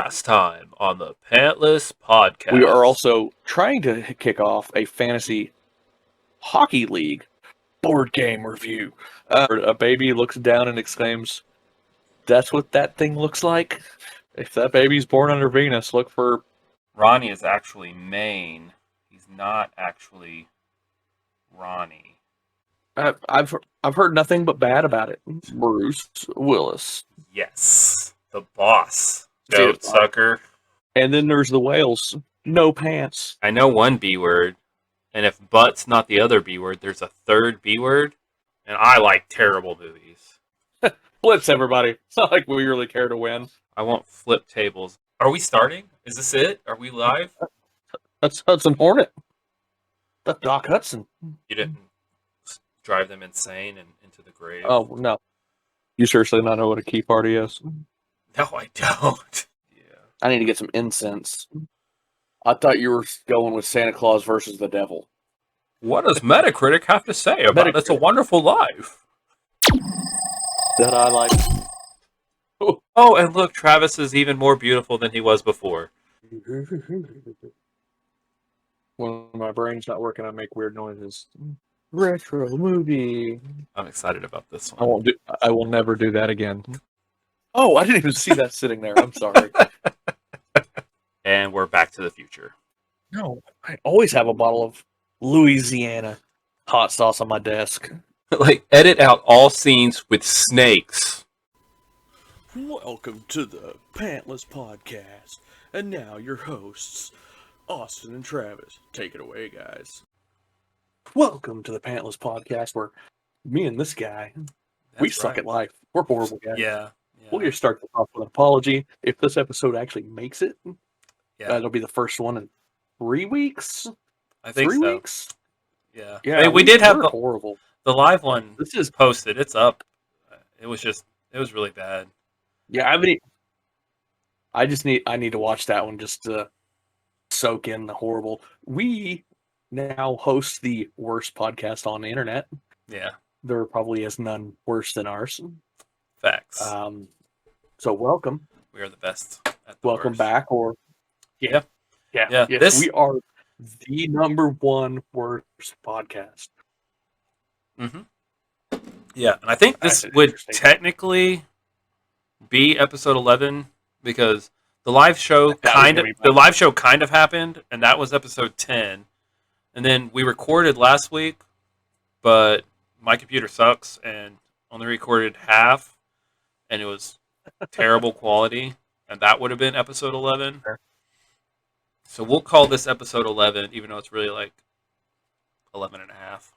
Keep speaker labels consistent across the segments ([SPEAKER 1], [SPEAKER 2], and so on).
[SPEAKER 1] Last time on the Pantless podcast.
[SPEAKER 2] We are also trying to kick off a fantasy hockey league board game review. A baby looks down and exclaims, "That's what that thing looks like." If that baby's born under Venus, look for
[SPEAKER 1] Ronnie is actually Maine. He's not actually Ronnie.
[SPEAKER 2] I've heard nothing but bad about it. Bruce Willis.
[SPEAKER 1] Yes, the boss. Goat sucker.
[SPEAKER 2] And then there's the whales. No pants.
[SPEAKER 1] I know one B word, and if butt's not the other B word, there's a third B word, and I like terrible movies.
[SPEAKER 2] Blitz, everybody. It's not like we really care to win.
[SPEAKER 1] I want flip tables. Are we starting? Is this it? Are we live?
[SPEAKER 2] That's Hudson Hornet. That's Doc Hudson.
[SPEAKER 1] You didn't drive them insane and into the grave?
[SPEAKER 2] Oh, no. You seriously not know what a key party is?
[SPEAKER 1] No, I don't. Yeah.
[SPEAKER 2] I need to get some incense. I thought you were going with Santa Claus versus the devil.
[SPEAKER 1] What does Metacritic have to say about It's a Wonderful Life?
[SPEAKER 2] That I like.
[SPEAKER 1] Oh, and look, Travis is even more beautiful than he was before.
[SPEAKER 2] When my brain's not working, I make weird noises. Retro movie.
[SPEAKER 1] I'm excited about this one.
[SPEAKER 2] I will never do that again. Oh, I didn't even see that sitting there. I'm sorry.
[SPEAKER 1] And we're Back to the Future.
[SPEAKER 2] No, I always have a bottle of Louisiana hot sauce on my desk.
[SPEAKER 1] Like, edit out all scenes with snakes.
[SPEAKER 3] Welcome to the Pantless podcast. And now your hosts, Austin and Travis. Take it away, guys.
[SPEAKER 2] Welcome to the Pantless podcast, where me and this guy, we suck at life. We're horrible guys.
[SPEAKER 1] Yeah.
[SPEAKER 2] We'll just start off with an apology. If this episode actually makes it,
[SPEAKER 1] it'll
[SPEAKER 2] be the first one in 3 weeks.
[SPEAKER 1] I think
[SPEAKER 2] 3
[SPEAKER 1] so.
[SPEAKER 2] weeks.
[SPEAKER 1] Yeah.
[SPEAKER 2] Yeah.
[SPEAKER 1] We did have
[SPEAKER 2] horrible.
[SPEAKER 1] The live one.
[SPEAKER 2] This is
[SPEAKER 1] posted. It's up. It was really bad.
[SPEAKER 2] Yeah, I need to watch that one just to soak in the horrible. We now host the worst podcast on the internet.
[SPEAKER 1] Yeah.
[SPEAKER 2] There probably is none worse than ours.
[SPEAKER 1] Facts.
[SPEAKER 2] So welcome.
[SPEAKER 1] We are the best at the
[SPEAKER 2] Welcome
[SPEAKER 1] worst.
[SPEAKER 2] back, or
[SPEAKER 1] Yeah.
[SPEAKER 2] Yes, we are the number one worst podcast.
[SPEAKER 1] Mm-hmm. Yeah, and I think this would technically be episode 11 because the live show kind of happened, and that was episode 10. And then we recorded last week, but my computer sucks and only recorded half, and it was terrible quality, and that would have been episode 11.
[SPEAKER 2] Sure.
[SPEAKER 1] So we'll call this episode 11, even though it's really like 11 and a half.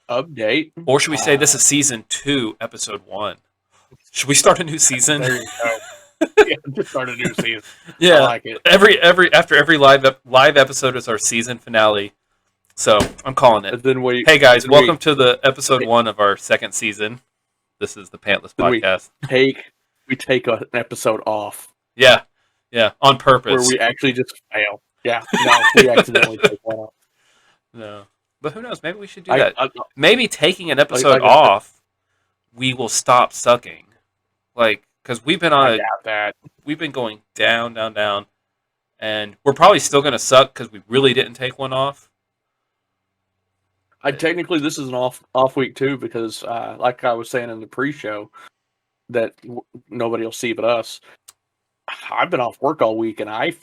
[SPEAKER 2] Update.
[SPEAKER 1] Or should we say this is season 2, episode 1? Should we start a new season?
[SPEAKER 2] There you go. Yeah, just start a new season.
[SPEAKER 1] Yeah,
[SPEAKER 2] I like it.
[SPEAKER 1] After every live episode is our season finale. So I'm calling it. Hey guys, welcome to the episode 1 of our second season. This is the Pantless podcast.
[SPEAKER 2] We take an episode off.
[SPEAKER 1] Yeah, on purpose.
[SPEAKER 2] Where we actually just fail. Yeah, no, we accidentally take one off.
[SPEAKER 1] No, but who knows? Maybe we should do that. Maybe taking an episode
[SPEAKER 2] like
[SPEAKER 1] off, we will stop sucking. Because we've been we've been going down, and we're probably still going to suck because we really didn't take one off.
[SPEAKER 2] Technically, this is an off week too, because like I was saying in the pre-show, that nobody will see but us. I've been off work all week, and I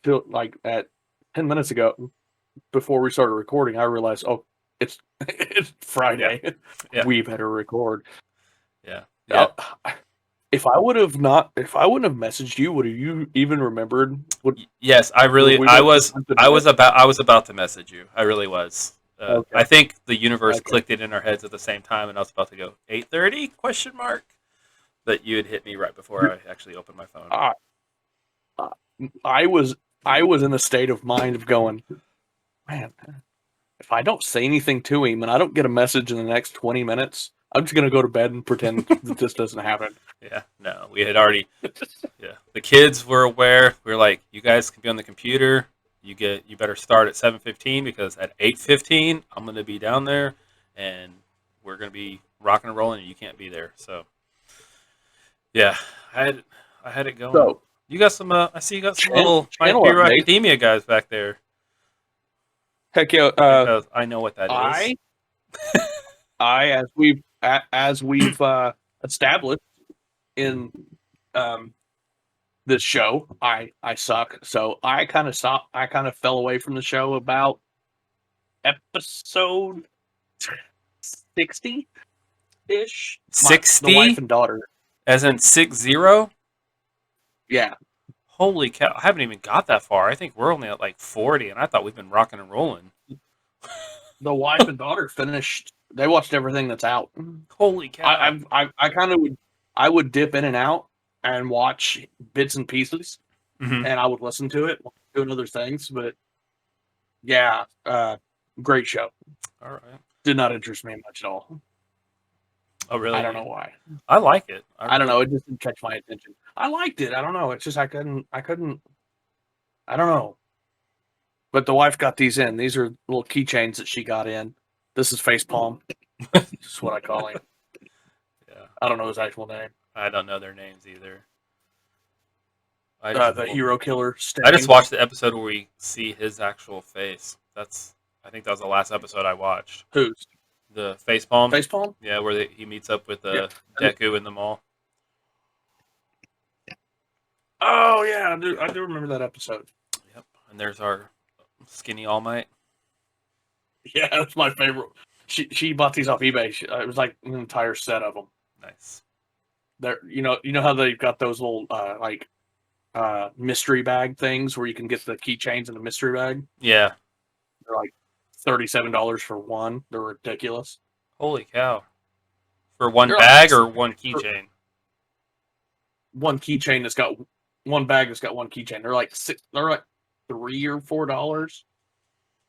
[SPEAKER 2] feel like at 10 minutes ago, before we started recording, I realized, it's Friday.
[SPEAKER 1] Yeah.
[SPEAKER 2] We better record.
[SPEAKER 1] Yeah.
[SPEAKER 2] If I wouldn't have messaged you, would have you even remembered?
[SPEAKER 1] Yes, I was about to message you. I really was. Okay. I think the universe clicked it in our heads at the same time, and I was about to go 8:30 ? But you had hit me right before I actually opened my phone.
[SPEAKER 2] I was in a state of mind of going, man, if I don't say anything to him and I don't get a message in the next 20 minutes, I'm just going to go to bed and pretend that this doesn't happen.
[SPEAKER 1] Yeah, no, we had already, the kids were aware. We were like, you guys can be on the computer. You better start at 7:15 because at 8:15, I'm going to be down there and we're going to be rocking and rolling and you can't be there. So, yeah, I I had it going.
[SPEAKER 2] So
[SPEAKER 1] You got some. I see you got some little My
[SPEAKER 2] channel
[SPEAKER 1] Hero
[SPEAKER 2] update.
[SPEAKER 1] Academia guys back there.
[SPEAKER 2] Heck yeah!
[SPEAKER 1] Because I know what that is.
[SPEAKER 2] As we've established in this show, I suck. So I kind of stopped. I kind of fell away from the show about episode 60 ish.
[SPEAKER 1] 60?
[SPEAKER 2] The wife and daughter.
[SPEAKER 1] As in 60?
[SPEAKER 2] Yeah.
[SPEAKER 1] Holy cow! I haven't even got that far. I think we're only at like 40, and I thought we've been rocking and rolling.
[SPEAKER 2] The wife and daughter finished. They watched everything that's out.
[SPEAKER 1] Holy cow!
[SPEAKER 2] I kind of would dip in and out and watch bits and pieces,
[SPEAKER 1] Mm-hmm.
[SPEAKER 2] and I would listen to it, doing other things. But yeah, great show.
[SPEAKER 1] All right.
[SPEAKER 2] Did not interest me much at all.
[SPEAKER 1] Oh really?
[SPEAKER 2] I don't know why.
[SPEAKER 1] I like it.
[SPEAKER 2] I don't know. It just didn't catch my attention. I liked it. I don't know. It's just I couldn't. I don't know. But the wife got these in. These are little keychains that she got in. This is Facepalm. That's what I call him.
[SPEAKER 1] Yeah.
[SPEAKER 2] I don't know his actual name.
[SPEAKER 1] I don't know their names either.
[SPEAKER 2] The hero killer.
[SPEAKER 1] I just watched the episode where we see his actual face. I think that was the last episode I watched.
[SPEAKER 2] Whose?
[SPEAKER 1] The Facepalm.
[SPEAKER 2] Facepalm?
[SPEAKER 1] Yeah, where he meets up with Deku in the mall.
[SPEAKER 2] Oh yeah, I do remember that episode.
[SPEAKER 1] Yep. And there's our skinny All Might.
[SPEAKER 2] Yeah, that's my favorite. She bought these off eBay. It was like an entire set of them.
[SPEAKER 1] Nice.
[SPEAKER 2] There, you know how they've got those little mystery bag things where you can get the keychains in the mystery bag.
[SPEAKER 1] Yeah.
[SPEAKER 2] They're like $37 for one. They're ridiculous.
[SPEAKER 1] Holy cow! For one
[SPEAKER 2] They're
[SPEAKER 1] bag
[SPEAKER 2] like,
[SPEAKER 1] or one keychain?
[SPEAKER 2] One keychain that's got one bag that's got one keychain. They're like $3 or $4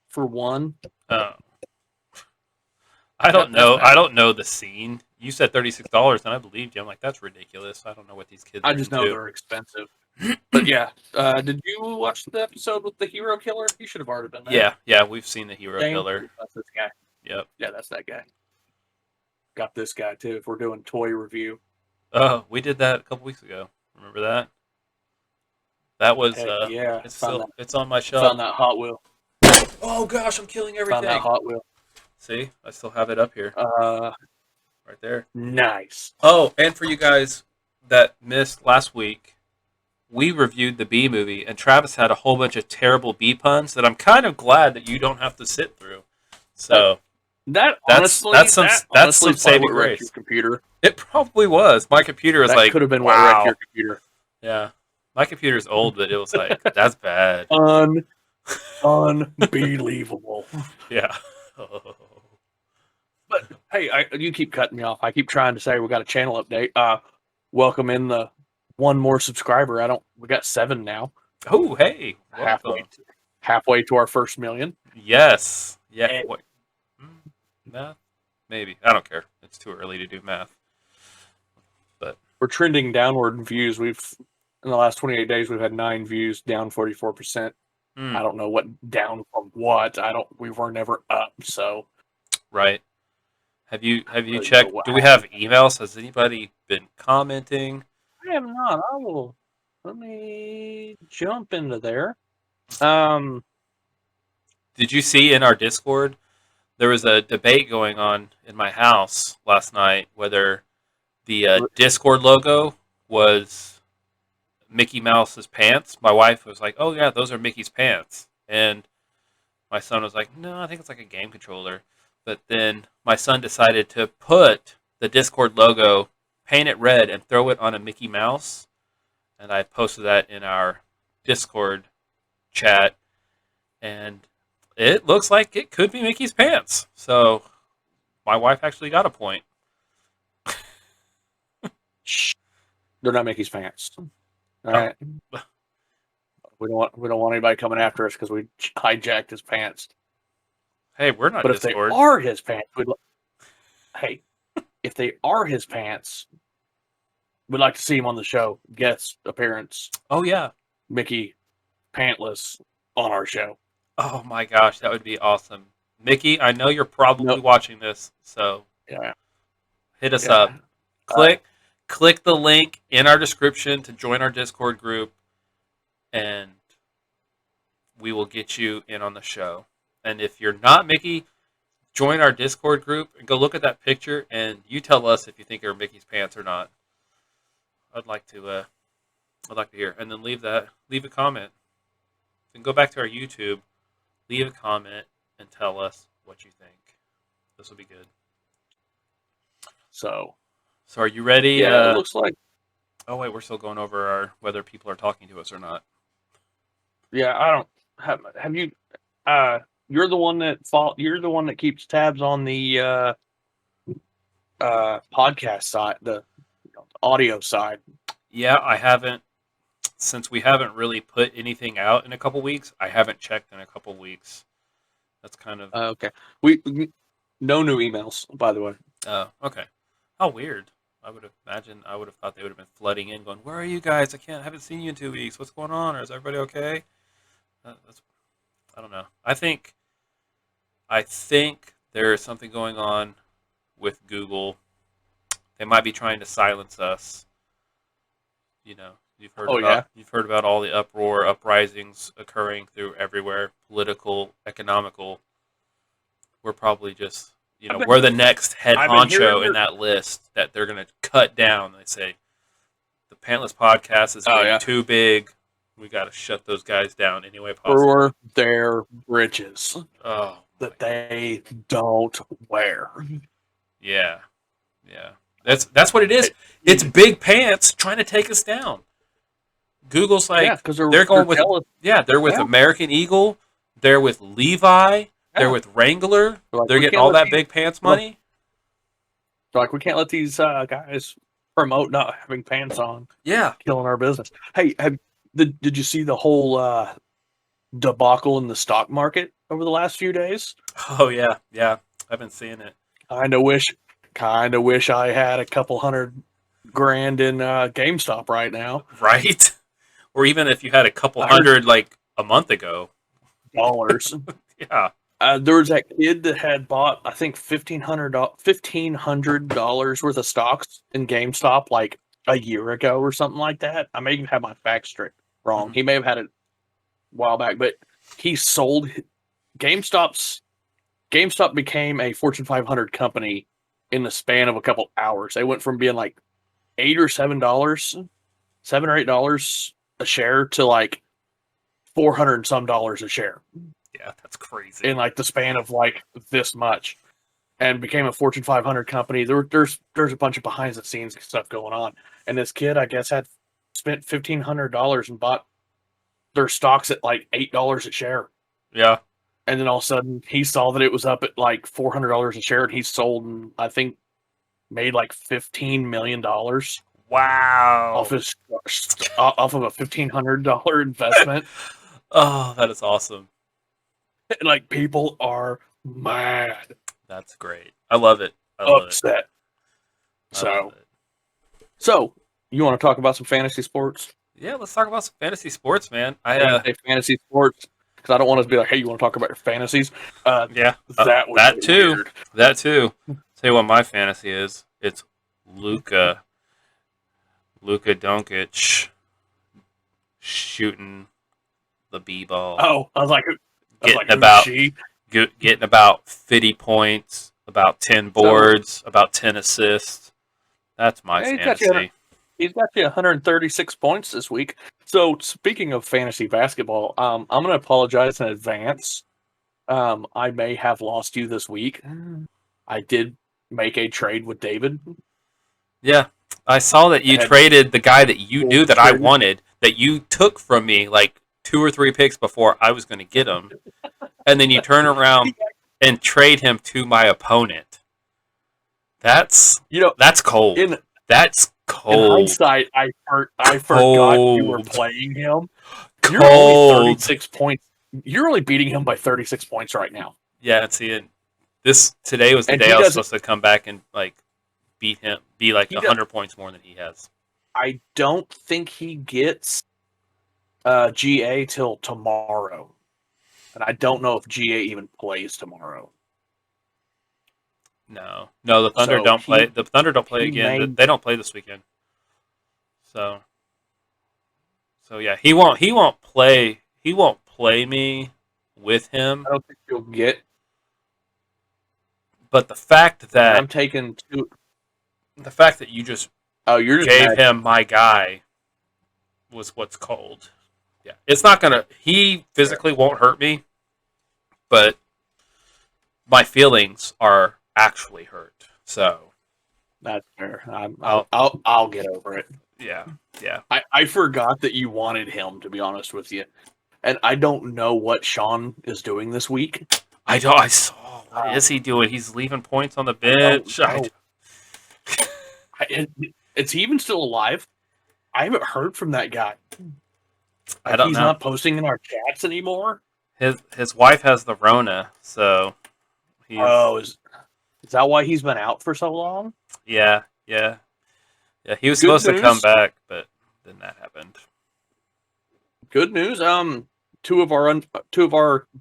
[SPEAKER 2] for one.
[SPEAKER 1] Oh. I don't know. I don't know the scene. You said $36, and I believed you. I'm like, that's ridiculous. I don't know what these kids.
[SPEAKER 2] I just know they're expensive. But yeah, did you watch the episode with the hero killer? You should have already been there.
[SPEAKER 1] Yeah, we've seen the hero killer.
[SPEAKER 2] That's this guy.
[SPEAKER 1] Yep.
[SPEAKER 2] Yeah, that's that guy. Got this guy too. If we're doing toy review.
[SPEAKER 1] Oh, we did that a couple weeks ago. Remember that? That was
[SPEAKER 2] yeah.
[SPEAKER 1] It's on my shelf.
[SPEAKER 2] Found that Hot Wheel.
[SPEAKER 1] Oh gosh, I'm killing everything.
[SPEAKER 2] Found that Hot Wheel.
[SPEAKER 1] See, I still have it up here. Right there.
[SPEAKER 2] Nice.
[SPEAKER 1] Oh, and for you guys that missed last week, we reviewed the Bee movie, and Travis had a whole bunch of terrible Bee puns that I'm kind of glad that you don't have to sit through. So
[SPEAKER 2] that's
[SPEAKER 1] some saving grace.
[SPEAKER 2] Your computer.
[SPEAKER 1] It probably was. My computer is
[SPEAKER 2] that
[SPEAKER 1] like
[SPEAKER 2] could have been
[SPEAKER 1] wow.
[SPEAKER 2] what wrecked your computer.
[SPEAKER 1] Yeah, my computer's old, but it was like that's bad.
[SPEAKER 2] Unbelievable.
[SPEAKER 1] Yeah.
[SPEAKER 2] But hey, you keep cutting me off. I keep trying to say we got a channel update. Welcome in the one more subscriber. We got 7 now.
[SPEAKER 1] Oh, hey.
[SPEAKER 2] Halfway to our first million.
[SPEAKER 1] Yes. Yeah. What? Math? Maybe. I don't care. It's too early to do math. But
[SPEAKER 2] we're trending downward in views. In the last 28 days, we've had 9 views, down 44%. I don't know what down from what. We were never up, so.
[SPEAKER 1] Right. Have you checked? Do we have emails? Has anybody been commenting?
[SPEAKER 2] I have not. Let me jump into there.
[SPEAKER 1] Did you see in our Discord there was a debate going on in my house last night whether the Discord logo was Mickey Mouse's pants? My wife was like, "Oh yeah, those are Mickey's pants," and my son was like, "No, I think it's like a game controller." But then my son decided to put the Discord logo, paint it red, and throw it on a Mickey Mouse. And I posted that in our Discord chat. And it looks like it could be Mickey's pants. So my wife actually got a point.
[SPEAKER 2] They're not Mickey's pants. All right. We don't want anybody coming after us because we hijacked his pants.
[SPEAKER 1] Hey, we're not.
[SPEAKER 2] But
[SPEAKER 1] Discord.
[SPEAKER 2] if they are his pants, if they are his pants, we'd like to see him on the show. Guest appearance.
[SPEAKER 1] Oh yeah,
[SPEAKER 2] Mickey, pantless on our show.
[SPEAKER 1] Oh my gosh, that would be awesome, Mickey. I know you're probably watching this, so
[SPEAKER 2] yeah,
[SPEAKER 1] hit us up. click the link in our description to join our Discord group, and we will get you in on the show. And if you're not Mickey, join our Discord group and go look at that picture, and you tell us if you think you're Mickey's pants or not. I'd like to hear, and then leave a comment. Then go back to our YouTube, leave a comment, and tell us what you think. This will be good.
[SPEAKER 2] So
[SPEAKER 1] are you ready?
[SPEAKER 2] Yeah, it looks like.
[SPEAKER 1] Oh wait, we're still going over whether people are talking to us or not.
[SPEAKER 2] Yeah, I don't have you. You're the one that keeps tabs on the podcast side, the audio side.
[SPEAKER 1] Yeah, I haven't, since we haven't really put anything out in a couple weeks. I haven't checked in a couple weeks. That's kind of
[SPEAKER 2] okay. We no new emails, by the way.
[SPEAKER 1] Oh, okay. How weird. I would have thought they would have been flooding in, going, "Where are you guys? I haven't seen you in 2 weeks. What's going on? Or is everybody okay?" I don't know. I think there is something going on with Google. They might be trying to silence us. You know, you've heard about all the uprisings occurring through everywhere, political, economical. We're probably just, we're the next head honcho in that list that they're going to cut down. They say the Pantless podcast is getting too big. We got to shut those guys down any way possible.
[SPEAKER 2] For their britches
[SPEAKER 1] that
[SPEAKER 2] they don't wear.
[SPEAKER 1] Yeah. That's what it is. It's big pants trying to take us down. Google's like, they're going with, they're with American Eagle. They're with Levi. They're with Wrangler. They're getting all that big pants money.
[SPEAKER 2] Like, we can't let these guys promote not having pants on.
[SPEAKER 1] Yeah.
[SPEAKER 2] Killing our business. Hey, did you see the whole debacle in the stock market over the last few days?
[SPEAKER 1] Oh, yeah. Yeah. I've been seeing it.
[SPEAKER 2] Kind of wish I had a couple $100,000 in GameStop right now.
[SPEAKER 1] Right? Or even if you had a couple hundred like a month ago.
[SPEAKER 2] Dollars.
[SPEAKER 1] Yeah.
[SPEAKER 2] There was that kid that had bought, I think, $1,500 worth of stocks in GameStop like a year ago or something like that. I may even have my facts straight wrong. He may have had it a while back, but he sold GameStop became a Fortune 500 company in the span of a couple hours. They went from being like $8 or $7 a share to like $400 and some a share.
[SPEAKER 1] Yeah, that's crazy.
[SPEAKER 2] In like the span of like this much, and became a Fortune 500 company. There's a bunch of behind the scenes stuff going on, and this kid, I guess, had spent $1,500 and bought their stocks at like $8 a share.
[SPEAKER 1] Yeah,
[SPEAKER 2] and then all of a sudden he saw that it was up at like $400 a share, and he sold and I think made like $15 million.
[SPEAKER 1] Wow!
[SPEAKER 2] Off of a $1,500 investment.
[SPEAKER 1] Oh, that is awesome.
[SPEAKER 2] Like, people are mad.
[SPEAKER 1] That's great. I love it.
[SPEAKER 2] Upset. So you want to talk about some fantasy sports?
[SPEAKER 1] Yeah, let's talk about some fantasy sports, man.
[SPEAKER 2] I say fantasy sports because I don't want us to be like, "Hey, you want to talk about your fantasies?"
[SPEAKER 1] That too. Weird. That too. Tell you what my fantasy is. It's Luka Doncic shooting the b-ball.
[SPEAKER 2] Oh, I was like,
[SPEAKER 1] getting about 50 points, about 10 boards, about 10 assists. That's my fantasy.
[SPEAKER 2] He's got you 136 points this week. So, speaking of fantasy basketball, I'm going to apologize in advance. I may have lost you this week. I did make a trade with David.
[SPEAKER 1] Yeah, I saw that you traded the guy that you knew that I wanted, that you took from me like 2 or 3 picks before I was going to get him. And then you turn around and trade him to my opponent. That's cold. That's cold.
[SPEAKER 2] In hindsight, I forgot you were playing him.
[SPEAKER 1] Cold.
[SPEAKER 2] You're only 36 points. You're only beating him by 36 points right now.
[SPEAKER 1] Yeah, see, today was the day I was supposed to come back and like beat him, be like 100 points more than he has.
[SPEAKER 2] I don't think he gets GA till tomorrow. And I don't know if GA even plays tomorrow.
[SPEAKER 1] No, the Thunder don't play. The Thunder don't play again. They don't play this weekend. So yeah, he won't play me with him.
[SPEAKER 2] I don't think you'll get.
[SPEAKER 1] But the fact that
[SPEAKER 2] I'm taking two.
[SPEAKER 1] The fact that you just
[SPEAKER 2] You're just
[SPEAKER 1] gave
[SPEAKER 2] mad.
[SPEAKER 1] him my guy was what's cold. Yeah, it's not gonna. He physically won't hurt me, but my feelings are actually hurt. So
[SPEAKER 2] That's fair. I'll get over it.
[SPEAKER 1] yeah.
[SPEAKER 2] I forgot that you wanted him, to be honest with you. And I don't know what Sean is doing this week.
[SPEAKER 1] I saw. What is he doing? He's leaving points on the bench.
[SPEAKER 2] Is he even still alive? I haven't heard from that guy.
[SPEAKER 1] I don't
[SPEAKER 2] he's
[SPEAKER 1] know.
[SPEAKER 2] Not posting in our chats anymore.
[SPEAKER 1] His wife has the Rona, so he's.
[SPEAKER 2] Oh, is that why he's been out for so long?
[SPEAKER 1] Yeah. He was supposed to come back, but then that happened.
[SPEAKER 2] Good news. Two of our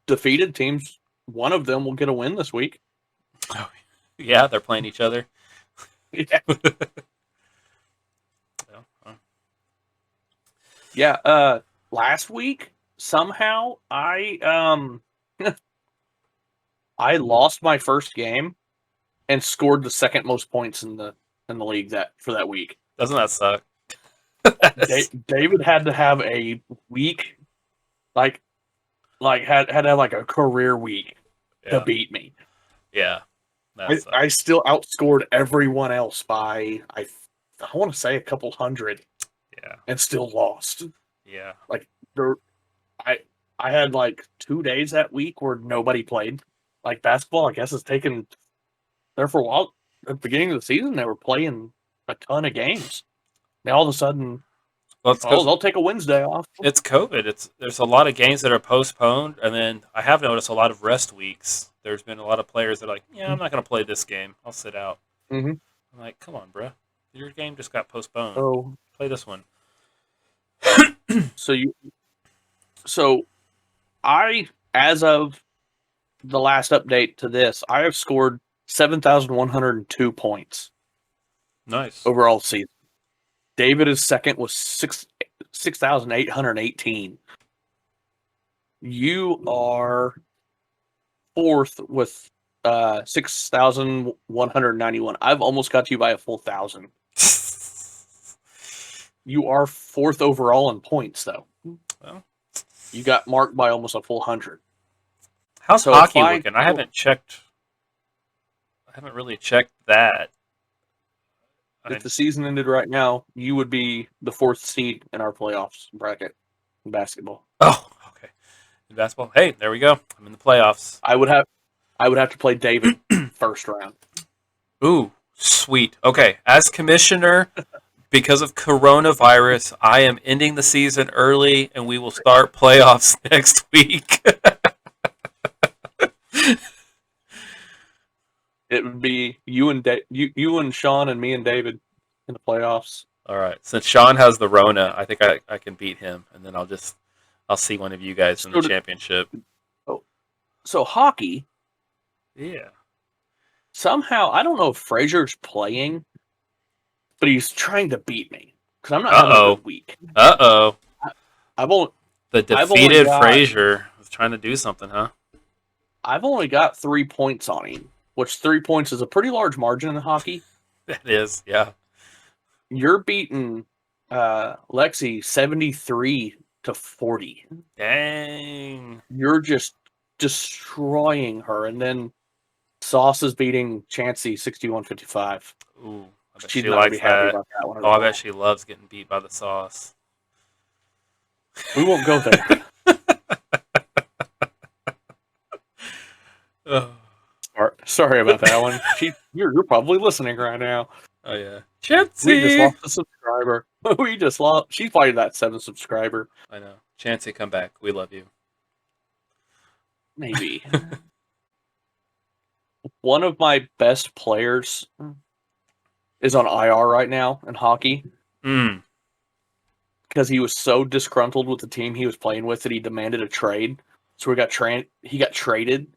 [SPEAKER 2] defeated teams. One of them will get a win this week.
[SPEAKER 1] Oh, yeah, they're playing each other.
[SPEAKER 2] Yeah. Yeah. Last week somehow I I lost my first game and scored the second most points in the league for that week.
[SPEAKER 1] Doesn't that suck?
[SPEAKER 2] David had to have a week, like had to have like a career week to beat me.
[SPEAKER 1] Yeah,
[SPEAKER 2] I still outscored everyone else by I want to say a couple hundred.
[SPEAKER 1] Yeah,
[SPEAKER 2] and still lost.
[SPEAKER 1] Yeah,
[SPEAKER 2] like I had like 2 days that week where nobody played. Like basketball, I guess is taken there for a while. At the beginning of the season, they were playing a ton of games. Now all of a sudden, they'll take a Wednesday off.
[SPEAKER 1] It's COVID. There's a lot of games that are postponed, and then I have noticed a lot of rest weeks. There's been a lot of players that are like, "Yeah, I'm not going to play this game. I'll sit out."
[SPEAKER 2] Mm-hmm.
[SPEAKER 1] I'm like, "Come on, bro. Your game just got postponed.
[SPEAKER 2] So
[SPEAKER 1] play this one."
[SPEAKER 2] So I, as of the last update to this, I have scored 7,102 points.
[SPEAKER 1] Nice
[SPEAKER 2] overall season. David is second with 6,818. You are fourth with 6,191. I've almost got you by a full 1,000. You are fourth overall in points, though.
[SPEAKER 1] Well,
[SPEAKER 2] you got marked by almost a full 100.
[SPEAKER 1] How's hockey looking? I haven't checked. I haven't really checked that.
[SPEAKER 2] If the season ended right now, you would be the fourth seed in our playoffs bracket in basketball.
[SPEAKER 1] Oh, okay. In basketball, hey, there we go. I'm in the playoffs.
[SPEAKER 2] I would have to play David first round.
[SPEAKER 1] Ooh, sweet. Okay, as commissioner, because of coronavirus, I am ending the season early, and we will start playoffs next week.
[SPEAKER 2] It would be you and Sean and me and David in the playoffs.
[SPEAKER 1] All right. Since Sean has the Rona, I think I can beat him, and then I'll see one of you guys in the championship.
[SPEAKER 2] So hockey.
[SPEAKER 1] Yeah.
[SPEAKER 2] Somehow, I don't know if Frazier's playing, but he's trying to beat me because I'm not having a good week.
[SPEAKER 1] The defeated
[SPEAKER 2] Frazier
[SPEAKER 1] was trying to do something, huh?
[SPEAKER 2] I've only got 3 points on him, which 3 points is a pretty large margin in hockey.
[SPEAKER 1] It is, yeah.
[SPEAKER 2] You're beating Lexi 73-40.
[SPEAKER 1] Dang.
[SPEAKER 2] You're just destroying her, and then Sauce is beating Chansey 61-55.
[SPEAKER 1] Ooh, I bet
[SPEAKER 2] She's
[SPEAKER 1] she
[SPEAKER 2] not
[SPEAKER 1] likes
[SPEAKER 2] happy
[SPEAKER 1] that.
[SPEAKER 2] about that one.
[SPEAKER 1] I bet she loves getting beat by the Sauce.
[SPEAKER 2] We won't go there. Sorry about that one. You're probably listening right now.
[SPEAKER 1] Oh yeah, Chansey.
[SPEAKER 2] We just lost a subscriber. She's probably that 7th subscriber.
[SPEAKER 1] I know. Chansey, come back. We love you.
[SPEAKER 2] Maybe. One of my best players is on IR right now in hockey. Because he was so disgruntled with the team he was playing with that he demanded a trade. So he got traded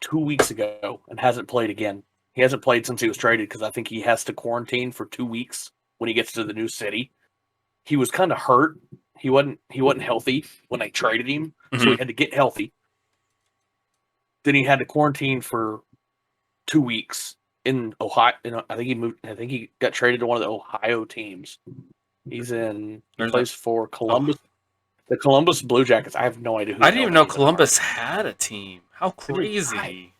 [SPEAKER 2] 2 weeks ago and hasn't played again. He hasn't played since he was traded because I think he has to quarantine for 2 weeks when he gets to the new city. He was kind of hurt. He wasn't healthy when they traded him, so he had to get healthy. Then he had to quarantine for 2 weeks in Ohio. I think he got traded to one of the Ohio teams. He plays for Columbus. The Columbus Blue Jackets. I have no idea who.
[SPEAKER 1] I didn't even know Columbus had a team. How crazy!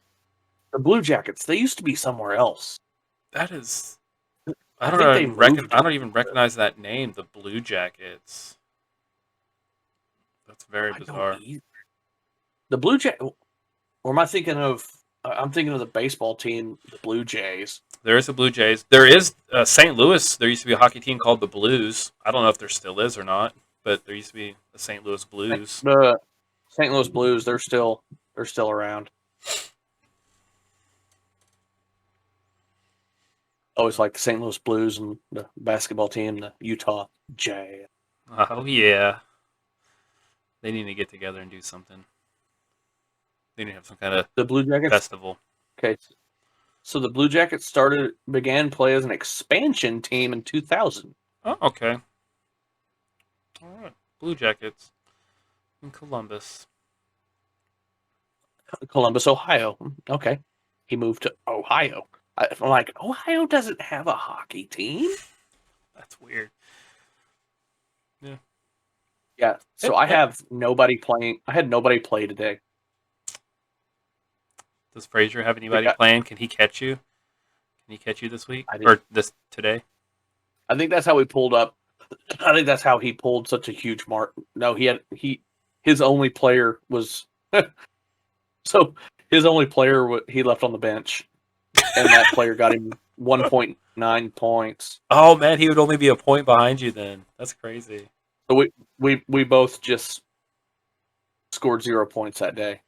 [SPEAKER 2] The Blue Jackets. They used to be somewhere else.
[SPEAKER 1] That is. I don't even recognize that name. The Blue Jackets. That's very bizarre.
[SPEAKER 2] The Blue Jackets. Or am I thinking of? I'm thinking of the baseball team, the Blue Jays.
[SPEAKER 1] There is the Blue Jays. There is St. Louis. There used to be a hockey team called the Blues. I don't know if there still is or not, but there used to be the St. Louis Blues.
[SPEAKER 2] The St. Louis Blues. They're still around. Always like the St. Louis Blues and the basketball team, the Utah Jazz.
[SPEAKER 1] Oh yeah, they need to get together and do something. They need to have some kind of
[SPEAKER 2] the Blue Jackets
[SPEAKER 1] festival.
[SPEAKER 2] Okay, so the Blue Jackets began play as an expansion team in 2000.
[SPEAKER 1] Oh, okay. All right, Blue Jackets in Columbus,
[SPEAKER 2] Ohio. Okay, he moved to Ohio. I'm like, Ohio doesn't have a hockey team.
[SPEAKER 1] That's weird. Yeah.
[SPEAKER 2] Yeah. So I have nobody playing. I had nobody play today.
[SPEAKER 1] Does Frazier have anybody playing? Can he catch you? Can he catch you this week or today?
[SPEAKER 2] I think that's how he pulled up. I think that's how he pulled such a huge mark. No, his only player was so his only player he left on the bench, and that player got him 1.9 points.
[SPEAKER 1] Oh man, he would only be a point behind you then. That's crazy.
[SPEAKER 2] So we both just scored 0 points that day.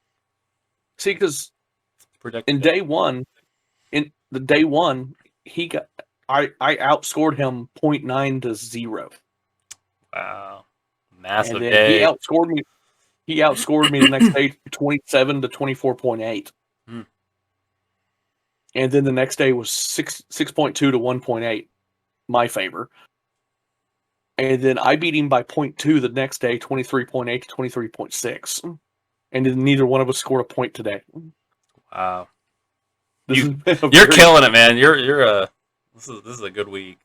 [SPEAKER 2] See, because in day one, he got I outscored him 0.9 to 0.
[SPEAKER 1] Wow, massive
[SPEAKER 2] and then
[SPEAKER 1] day.
[SPEAKER 2] He outscored me the next day 27 to 24.8. And then the next day was 6.2 to 1.8, my favor. And then I beat him by 0.2 the next day, 23.8 to 23.6. And then neither one of us scored a point today.
[SPEAKER 1] Wow. You're killing it, man. This is a good week.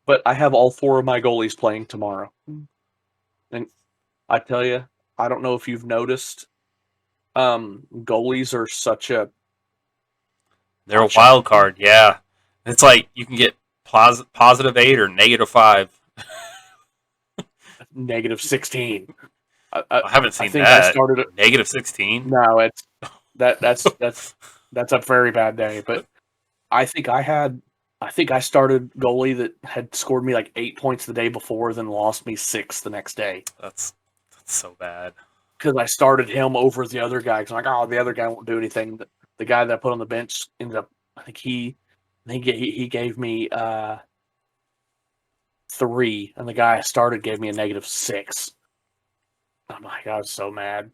[SPEAKER 2] But I have all 4 of my goalies playing tomorrow. And I tell you, I don't know if you've noticed, goalies are
[SPEAKER 1] they're a wild card, yeah. It's like you can get positive 8 or negative 5.
[SPEAKER 2] Negative 16.
[SPEAKER 1] I haven't seen that. I started at negative 16.
[SPEAKER 2] No, that's a very bad day. But I think I started goalie that had scored me like 8 points the day before, then lost me 6 the next day.
[SPEAKER 1] That's so bad.
[SPEAKER 2] Because I started him over the other guy. Because I'm like, the other guy won't do anything. The guy that I put on the bench ended up. I think he gave me 3, and the guy I started gave me a negative 6. I'm like, I was so mad.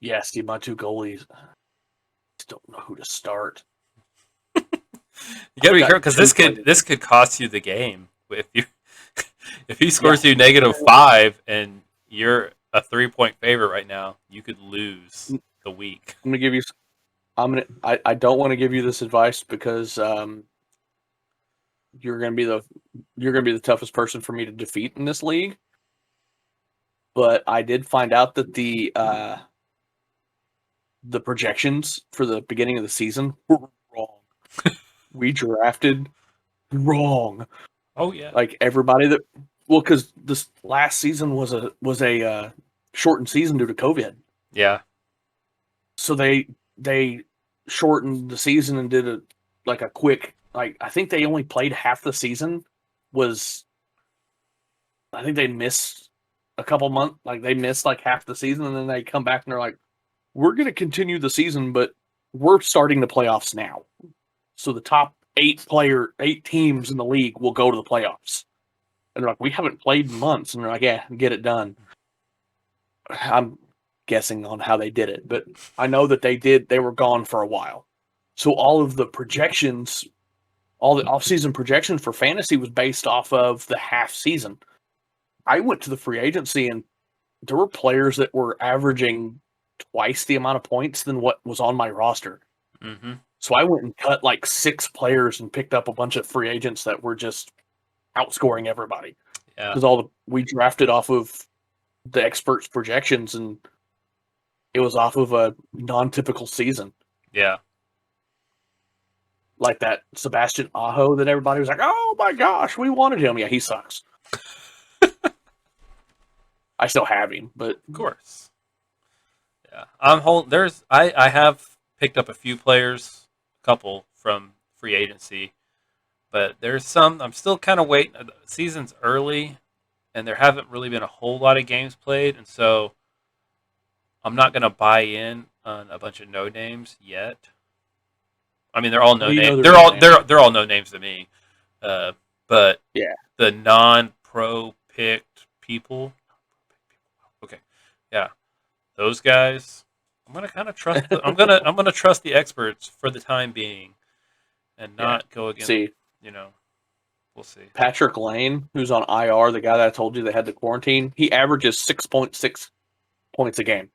[SPEAKER 2] Yes, my 2 goalies. I just don't know who to start.
[SPEAKER 1] You gotta be careful because this could cost you the game. If he scores you negative 5 and you're a 3-point favorite right now, you could lose the week.
[SPEAKER 2] I'm gonna give you. I don't want to give you this advice because you're gonna be the toughest person for me to defeat in this league. But I did find out that the projections for the beginning of the season were wrong. We drafted wrong.
[SPEAKER 1] Oh yeah,
[SPEAKER 2] like everybody because this last season was a shortened season due to COVID.
[SPEAKER 1] Yeah.
[SPEAKER 2] So they shortened the season and did a quick, I think they only played half the season. I think they missed a couple months, they missed half the season, and then they come back and they're like, we're going to continue the season, but we're starting the playoffs now. So the top 8 teams in the league will go to the playoffs. And they're like, we haven't played in months. And they're like, yeah, get it done. I'm guessing on how they did it, but I know that they were gone for a while. So all of the projections, all the off-season projections for fantasy was based off of the half season. I went to the free agency and there were players that were averaging twice the amount of points than what was on my roster.
[SPEAKER 1] Mm-hmm.
[SPEAKER 2] So I went and cut like 6 players and picked up a bunch of free agents that were just outscoring everybody.
[SPEAKER 1] Yeah.
[SPEAKER 2] Because we drafted off of the experts' projections, and it was off of a non-typical season.
[SPEAKER 1] Yeah.
[SPEAKER 2] Like that Sebastian Aho that everybody was like, oh my gosh, we wanted him. Yeah, he sucks. I still have him, but
[SPEAKER 1] of course. Yeah. I have picked up a few players, a couple from free agency, but there's some I'm still kind of waiting. The season's early, and there haven't really been a whole lot of games played, and so I'm not going to buy in on a bunch of no names yet. I mean, they're all no names. They're all no names to me. But
[SPEAKER 2] yeah,
[SPEAKER 1] the non-pro picked people. Okay, yeah, those guys. I'm gonna kind of trust. I'm gonna trust the experts for the time being, and not go against.
[SPEAKER 2] See,
[SPEAKER 1] we'll see.
[SPEAKER 2] Patrick Lane, who's on IR, the guy that I told you that had the quarantine, he averages 6.6 points a game.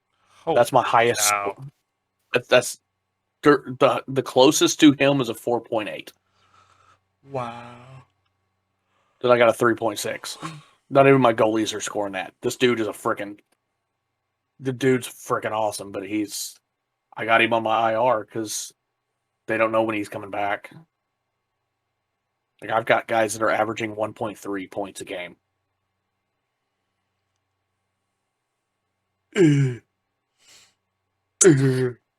[SPEAKER 2] That's my highest. That's the closest to him is a 4.8.
[SPEAKER 1] Wow.
[SPEAKER 2] Then I got a 3.6. Not even my goalies are scoring that. This dude is the dude's freaking awesome, but I got him on my IR because they don't know when he's coming back. Like I've got guys that are averaging 1.3 points a game.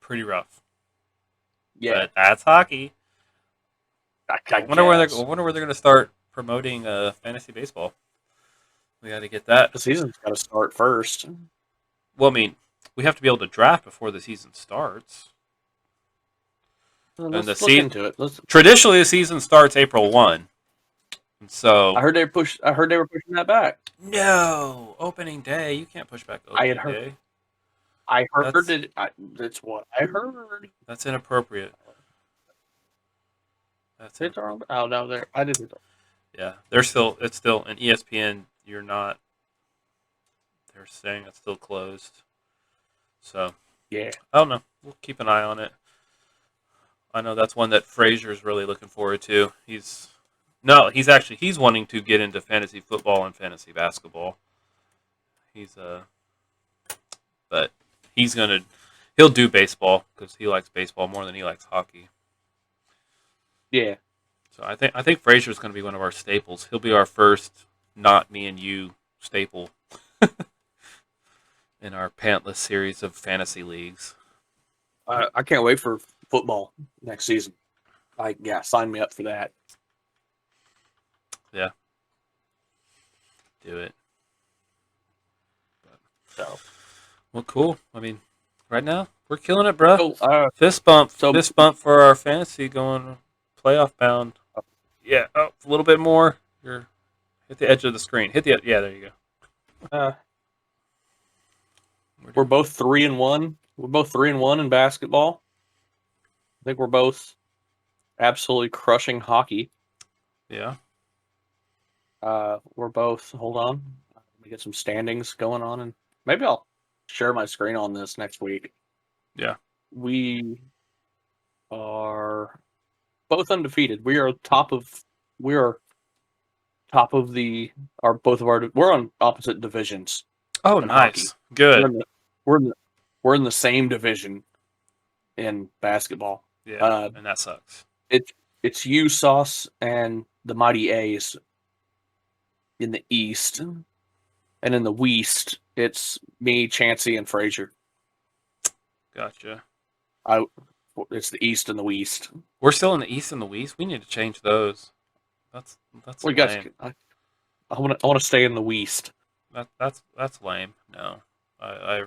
[SPEAKER 1] Pretty rough.
[SPEAKER 2] Yeah,
[SPEAKER 1] but that's hockey.
[SPEAKER 2] I
[SPEAKER 1] wonder where they're going to start promoting fantasy baseball. We got to get that.
[SPEAKER 2] The season's got to start first.
[SPEAKER 1] Well, I mean, we have to be able to draft before the season starts.
[SPEAKER 2] Let's look into it.
[SPEAKER 1] Traditionally, the season starts April 1. And so
[SPEAKER 2] I heard they were pushing that back.
[SPEAKER 1] No, opening day. You can't push back opening day.
[SPEAKER 2] I heard it. That's what I heard.
[SPEAKER 1] That's inappropriate.
[SPEAKER 2] Oh no, there. I didn't.
[SPEAKER 1] Yeah, it's still an ESPN. You're not. They're saying it's still closed. So
[SPEAKER 2] yeah,
[SPEAKER 1] I don't know. We'll keep an eye on it. I know that's one that Frazier's really looking forward to. He's wanting to get into fantasy football and fantasy basketball. But he'll do baseball because he likes baseball more than he likes hockey.
[SPEAKER 2] Yeah.
[SPEAKER 1] So I think Frazier's going to be one of our staples. He'll be our first not me and you staple in our Pantless series of fantasy leagues.
[SPEAKER 2] I can't wait for football next season. Sign me up for that.
[SPEAKER 1] Yeah. Do it. Well, cool. I mean, right now we're killing it, bro. Fist bump for our fantasy going playoff bound. Yeah, a little bit more. You're hit the edge of the screen. There you
[SPEAKER 2] go. We're both 3-1. We're both 3-1 in basketball. I think we're both absolutely crushing hockey.
[SPEAKER 1] Yeah.
[SPEAKER 2] We're both. Hold on. Let me get some standings going on, and maybe I'll share my screen on this next week.
[SPEAKER 1] Yeah.
[SPEAKER 2] We are both undefeated. We are top of we're on opposite divisions.
[SPEAKER 1] Oh, nice. Hockey. Good.
[SPEAKER 2] We're in the same division in basketball.
[SPEAKER 1] Yeah, and that sucks.
[SPEAKER 2] It's you, Sauce, and the Mighty A's in the East. And in the West, it's me, Chansey, and Frazier.
[SPEAKER 1] Gotcha.
[SPEAKER 2] It's the East and the West.
[SPEAKER 1] We're still in the East and the West. We need to change those. That's lame.
[SPEAKER 2] I want to stay in the West.
[SPEAKER 1] That's lame. No,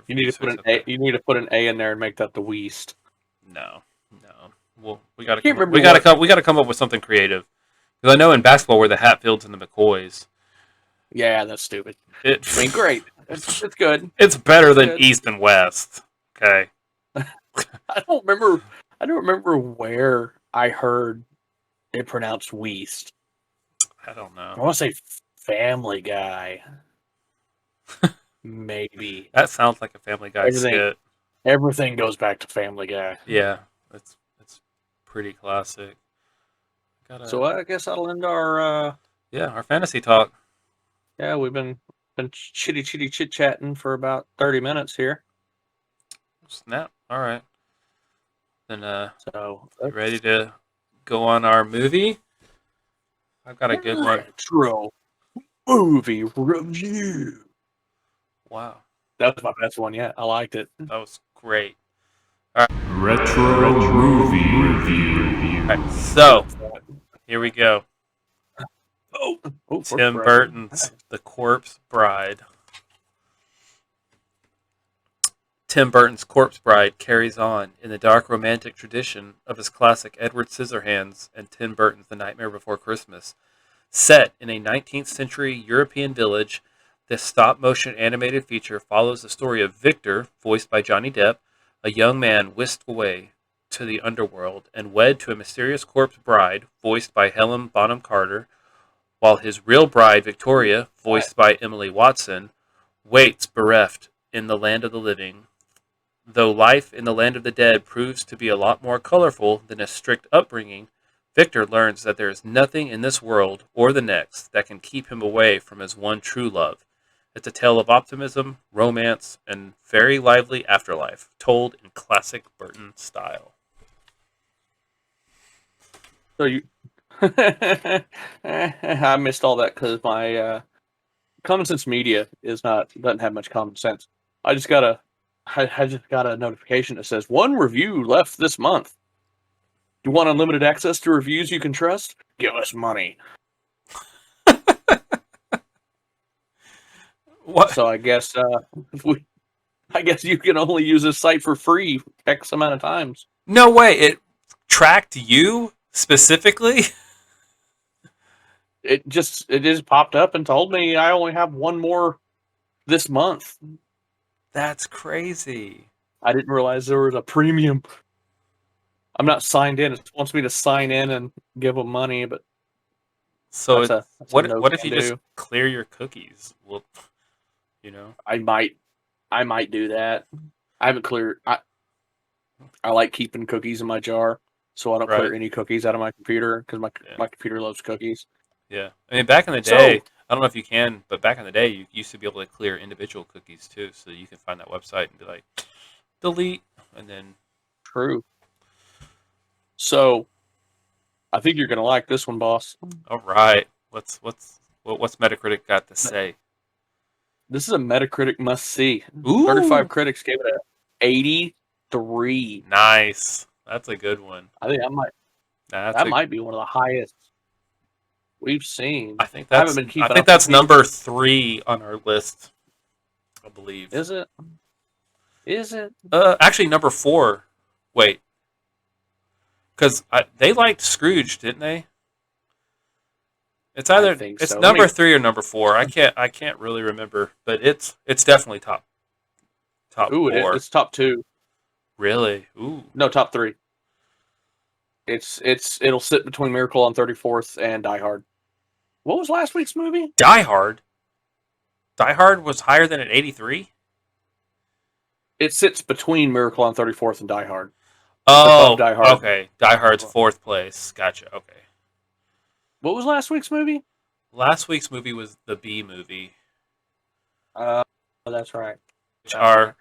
[SPEAKER 2] you need to put an A. You need to put an A in there and make that the West.
[SPEAKER 1] No. Well, we got to come up with something creative. Because I know in basketball we're the Hatfields and the McCoys.
[SPEAKER 2] Yeah, that's stupid. Great. It's good.
[SPEAKER 1] It's better than East and West. Okay.
[SPEAKER 2] I don't remember I don't remember where I heard it pronounced Weast.
[SPEAKER 1] I don't know.
[SPEAKER 2] I want to say Family Guy. Maybe.
[SPEAKER 1] That sounds like a Family Guy skit.
[SPEAKER 2] Everything goes back to Family Guy.
[SPEAKER 1] Yeah, it's pretty classic.
[SPEAKER 2] So I guess that'll end our
[SPEAKER 1] our fantasy talk.
[SPEAKER 2] Yeah, we've been chitty chit chatting for about 30 minutes here.
[SPEAKER 1] Snap. All right. Then
[SPEAKER 2] so
[SPEAKER 1] ready to go on our movie? I've got a good one.
[SPEAKER 2] Retro movie review.
[SPEAKER 1] Wow.
[SPEAKER 2] That was my best one yet. I liked it.
[SPEAKER 1] That was great. All right.
[SPEAKER 4] Retro movie review.
[SPEAKER 1] All right, so here we go. Tim Burton's The Corpse Bride. Tim Burton's Corpse Bride carries on in the dark romantic tradition of his classic Edward Scissorhands and Tim Burton's The Nightmare Before Christmas. Set in a 19th century European village, this stop-motion animated feature follows the story of Victor, voiced by Johnny Depp, a young man whisked away to the underworld and wed to a mysterious corpse bride, voiced by Helen Bonham Carter, while his real bride, Victoria, voiced by Emily Watson, waits bereft in the land of the living. Though life in the land of the dead proves to be a lot more colorful than a strict upbringing, Victor learns that there is nothing in this world or the next that can keep him away from his one true love. It's a tale of optimism, romance, and very lively afterlife, told in classic Burton style.
[SPEAKER 2] So you, I missed all that because my Common Sense Media doesn't have much common sense. I just got a notification that says 1 review left this month. You want unlimited access to reviews you can trust? Give us money.
[SPEAKER 1] What?
[SPEAKER 2] So I guess you can only use this site for free X amount of times.
[SPEAKER 1] No way! It tracked you specifically?
[SPEAKER 2] It just popped up and told me I only have 1 more this month.
[SPEAKER 1] That's crazy.
[SPEAKER 2] I didn't realize there was a premium. I'm not signed in. It wants me to sign in and give them money, but
[SPEAKER 1] so what if you just clear your cookies? Well,
[SPEAKER 2] I might do that. I haven't cleared. I like keeping cookies in my jar, so I don't clear any cookies out of my computer because my computer loves cookies.
[SPEAKER 1] Yeah, I mean, back in the day, I don't know if you can, but back in the day, you used to be able to clear individual cookies too, so you can find that website and be like, delete, and then.
[SPEAKER 2] True. So, I think you're gonna like this one, boss.
[SPEAKER 1] All right, what's Metacritic got to say?
[SPEAKER 2] This is a Metacritic must see.
[SPEAKER 1] Ooh.
[SPEAKER 2] 35 critics gave it a 83.
[SPEAKER 1] Nice, that's a good one.
[SPEAKER 2] I think that might be one of the highest we've seen.
[SPEAKER 1] I think that's number 3 on our list, I believe.
[SPEAKER 2] Is it?
[SPEAKER 1] Actually, number 4. Wait, because they liked Scrooge, didn't they? It's either it's number 3 or number 4. I can't really remember, but it's definitely top.
[SPEAKER 2] Ooh,
[SPEAKER 1] 4.
[SPEAKER 2] It's top 2.
[SPEAKER 1] Really? Ooh.
[SPEAKER 2] No, top 3. It'll sit between Miracle on 34th and Die Hard. What was last week's movie?
[SPEAKER 1] Die Hard. Die Hard was higher than an 83?
[SPEAKER 2] It sits between Miracle on 34th and Die Hard.
[SPEAKER 1] Oh, Die Hard. Okay. Die Hard's 4th place. Gotcha. Okay.
[SPEAKER 2] What was last week's movie?
[SPEAKER 1] Last week's movie was the B movie.
[SPEAKER 2] That's right.
[SPEAKER 1] Which our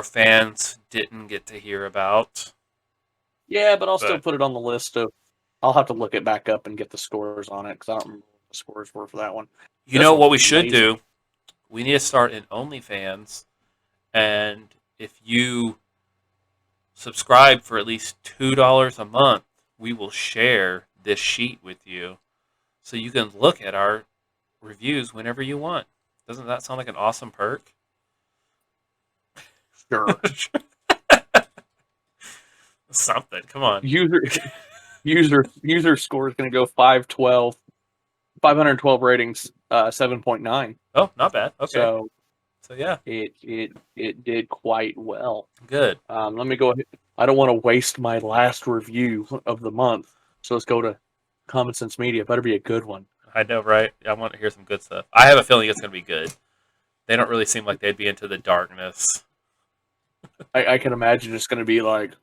[SPEAKER 1] fans didn't get to hear about.
[SPEAKER 2] Yeah, but I'll still put it on the list of. I'll have to look it back up and get the scores on it because I don't remember what the scores were for that one.
[SPEAKER 1] You know what we should do? We need to start an OnlyFans, and if you subscribe for at least $2 a month, we will share this sheet with you, so you can look at our reviews whenever you want. Doesn't that sound like an awesome perk?
[SPEAKER 2] Sure.
[SPEAKER 1] Something. Come on.
[SPEAKER 2] User score is going to go 512. 512 ratings, 7.9.
[SPEAKER 1] Oh, not bad. Okay.
[SPEAKER 2] So
[SPEAKER 1] yeah,
[SPEAKER 2] it did quite well.
[SPEAKER 1] Good.
[SPEAKER 2] Let me go ahead. I don't want to waste my last review of the month. So let's go to Common Sense Media. Better be a good one.
[SPEAKER 1] I know, right? I want to hear some good stuff. I have a feeling it's going to be good. They don't really seem like they'd be into the darkness.
[SPEAKER 2] I can imagine it's going to be like,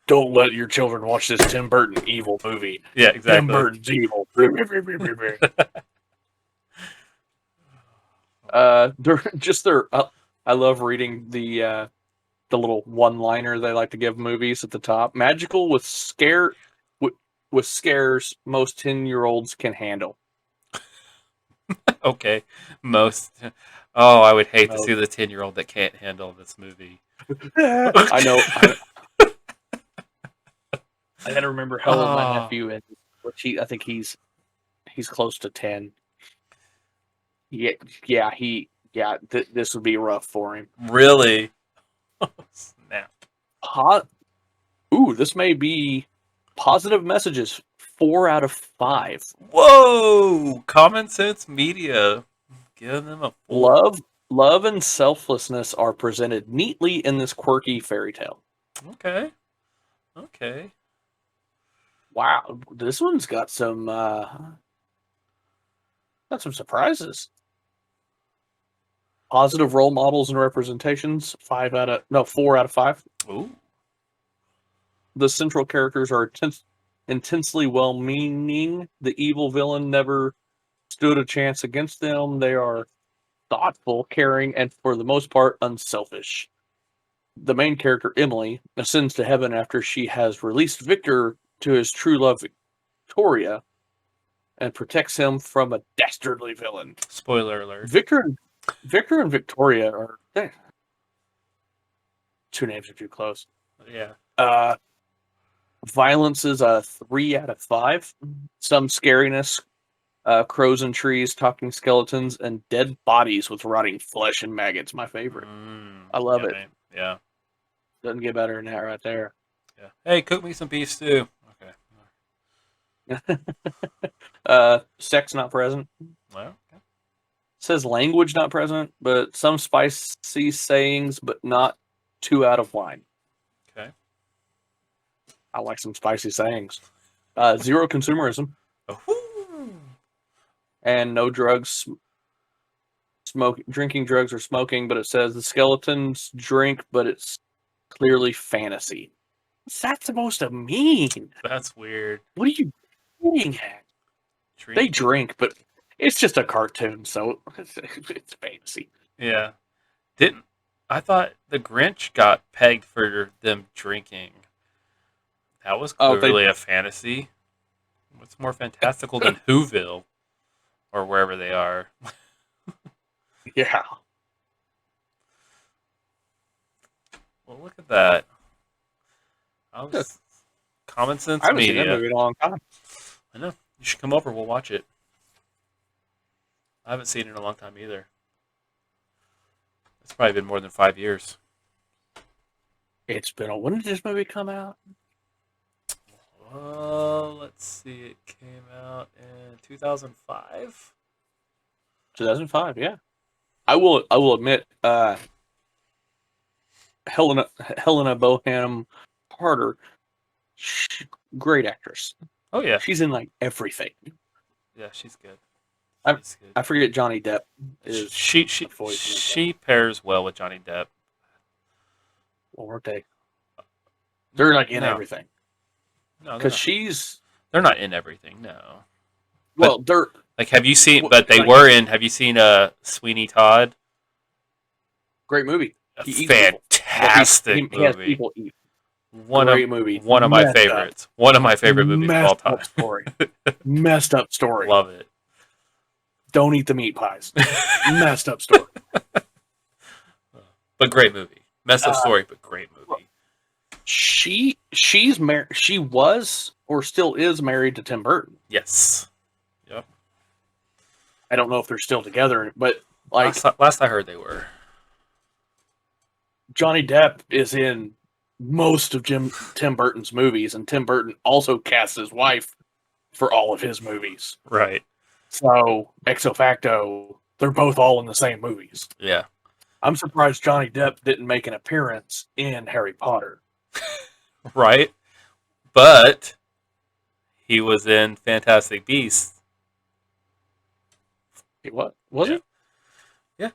[SPEAKER 2] don't let your children watch this Tim Burton evil movie.
[SPEAKER 1] Yeah, exactly.
[SPEAKER 2] Tim Burton's evil. They're just their. I love reading the little one-liner they like to give movies at the top. Magical with with scares most 10-year-olds can handle.
[SPEAKER 1] Okay, most. Oh, I would hate to see the 10-year-old that can't handle this movie.
[SPEAKER 2] I know. I gotta remember how old my nephew is. Which I think he's close to 10. Yeah. This would be rough for him.
[SPEAKER 1] Really? Snap.
[SPEAKER 2] This may be positive messages. 4 out of 5.
[SPEAKER 1] Whoa! Common Sense Media. Give them a 4.
[SPEAKER 2] Love and selflessness are presented neatly in this quirky fairy tale.
[SPEAKER 1] Okay.
[SPEAKER 2] Wow, this one's got some surprises. Positive role models and representations. 4 out of 5.
[SPEAKER 1] Ooh.
[SPEAKER 2] The central characters are intensely well-meaning. The evil villain never stood a chance against them. They are thoughtful, caring, and for the most part, unselfish. The main character, Emily, ascends to heaven after she has released Victor to his true love, Victoria, and protects him from a dastardly villain.
[SPEAKER 1] Spoiler alert.
[SPEAKER 2] Victor and Victoria are... Two names are too close.
[SPEAKER 1] Yeah.
[SPEAKER 2] Violence is a 3 out of 5. Some scariness, crows and trees, talking skeletons, and dead bodies with rotting flesh and maggots. My favorite. I love it.
[SPEAKER 1] Yeah.
[SPEAKER 2] Doesn't get better than that right there.
[SPEAKER 1] Yeah. Hey, cook me some beef stew.
[SPEAKER 2] Okay. Sex not present.
[SPEAKER 1] Well, okay.
[SPEAKER 2] Says language not present, but some spicy sayings, but not too out of line.
[SPEAKER 1] Okay.
[SPEAKER 2] I like some spicy sayings. Zero consumerism.
[SPEAKER 1] Oh.
[SPEAKER 2] And no drugs, drinking drugs or smoking, but it says the skeletons drink, but it's clearly fantasy. What's that supposed to mean?
[SPEAKER 1] That's weird.
[SPEAKER 2] What are you doing at? They drink, but it's just a cartoon, so it's fantasy.
[SPEAKER 1] Yeah. I thought the Grinch got pegged for them drinking. That was clearly a fantasy. What's more fantastical than Whoville? Or wherever they are.
[SPEAKER 2] Yeah.
[SPEAKER 1] Well, look at that. Common Sense
[SPEAKER 2] I haven't
[SPEAKER 1] Media.
[SPEAKER 2] seen that movie in a long time.
[SPEAKER 1] I know. You should come over. We'll watch it. I haven't seen it in a long time either. It's probably been more than 5 years.
[SPEAKER 2] It's been when did this movie come out?
[SPEAKER 1] Well, let's see. It came out in 2005.
[SPEAKER 2] 2005, yeah. I will admit, Helena Bonham Carter, great actress.
[SPEAKER 1] Oh yeah,
[SPEAKER 2] she's in like everything.
[SPEAKER 1] Yeah, she's good.
[SPEAKER 2] I forget Johnny Depp is.
[SPEAKER 1] She pairs well with Johnny Depp.
[SPEAKER 2] Well, weren't they? They're like in everything.
[SPEAKER 1] No,
[SPEAKER 2] because
[SPEAKER 1] they're not in everything. No.
[SPEAKER 2] Well, they're
[SPEAKER 1] like. Have you seen? But they were in. Have you seen Sweeney Todd?
[SPEAKER 2] Great movie.
[SPEAKER 1] Fantastic movie.
[SPEAKER 2] He has people eat.
[SPEAKER 1] Great movie. One of my favorites. One of my favorite movies of all time.
[SPEAKER 2] Messed up story.
[SPEAKER 1] Love it.
[SPEAKER 2] Don't eat the meat pies. Messed up story.
[SPEAKER 1] But great movie. Messed up story, but great movie.
[SPEAKER 2] She's married. She was or still is married to Tim Burton.
[SPEAKER 1] Yes. Yep.
[SPEAKER 2] I don't know if they're still together, but like
[SPEAKER 1] last I heard, they were.
[SPEAKER 2] Johnny Depp is in most of Tim Burton's movies, and Tim Burton also casts his wife for all of his movies.
[SPEAKER 1] Right.
[SPEAKER 2] So, ipso facto, they're both all in the same movies.
[SPEAKER 1] Yeah.
[SPEAKER 2] I'm surprised Johnny Depp didn't make an appearance in Harry Potter.
[SPEAKER 1] right? But he was in Fantastic Beasts.
[SPEAKER 2] What was
[SPEAKER 1] Yeah.
[SPEAKER 2] he?
[SPEAKER 1] Yeah.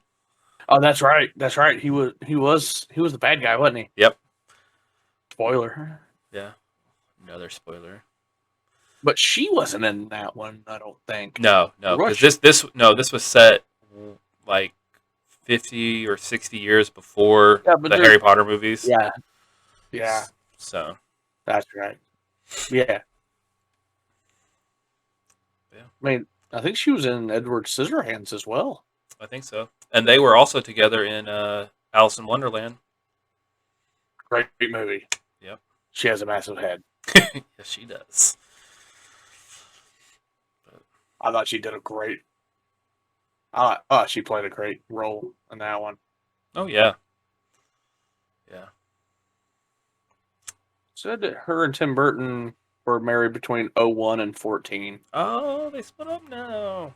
[SPEAKER 2] Oh, that's right. That's right. He was the bad guy, wasn't he?
[SPEAKER 1] Yep.
[SPEAKER 2] Spoiler.
[SPEAKER 1] Yeah. Another spoiler.
[SPEAKER 2] But she wasn't in that one, I don't think.
[SPEAKER 1] No, because this was set like 50 or 60 years before the Harry Potter movies.
[SPEAKER 2] Yeah. Yeah.
[SPEAKER 1] So
[SPEAKER 2] That's right. Yeah.
[SPEAKER 1] Yeah.
[SPEAKER 2] I mean, I think she was in Edward Scissorhands as well.
[SPEAKER 1] I think so. And they were also together in Alice in Wonderland.
[SPEAKER 2] Great movie.
[SPEAKER 1] Yep.
[SPEAKER 2] She has a massive head.
[SPEAKER 1] Yes, she does.
[SPEAKER 2] I thought she did a great. She played a great role in that one.
[SPEAKER 1] Oh yeah. Yeah.
[SPEAKER 2] Said that her and Tim Burton were married between 01 and 14.
[SPEAKER 1] Oh, they split up now.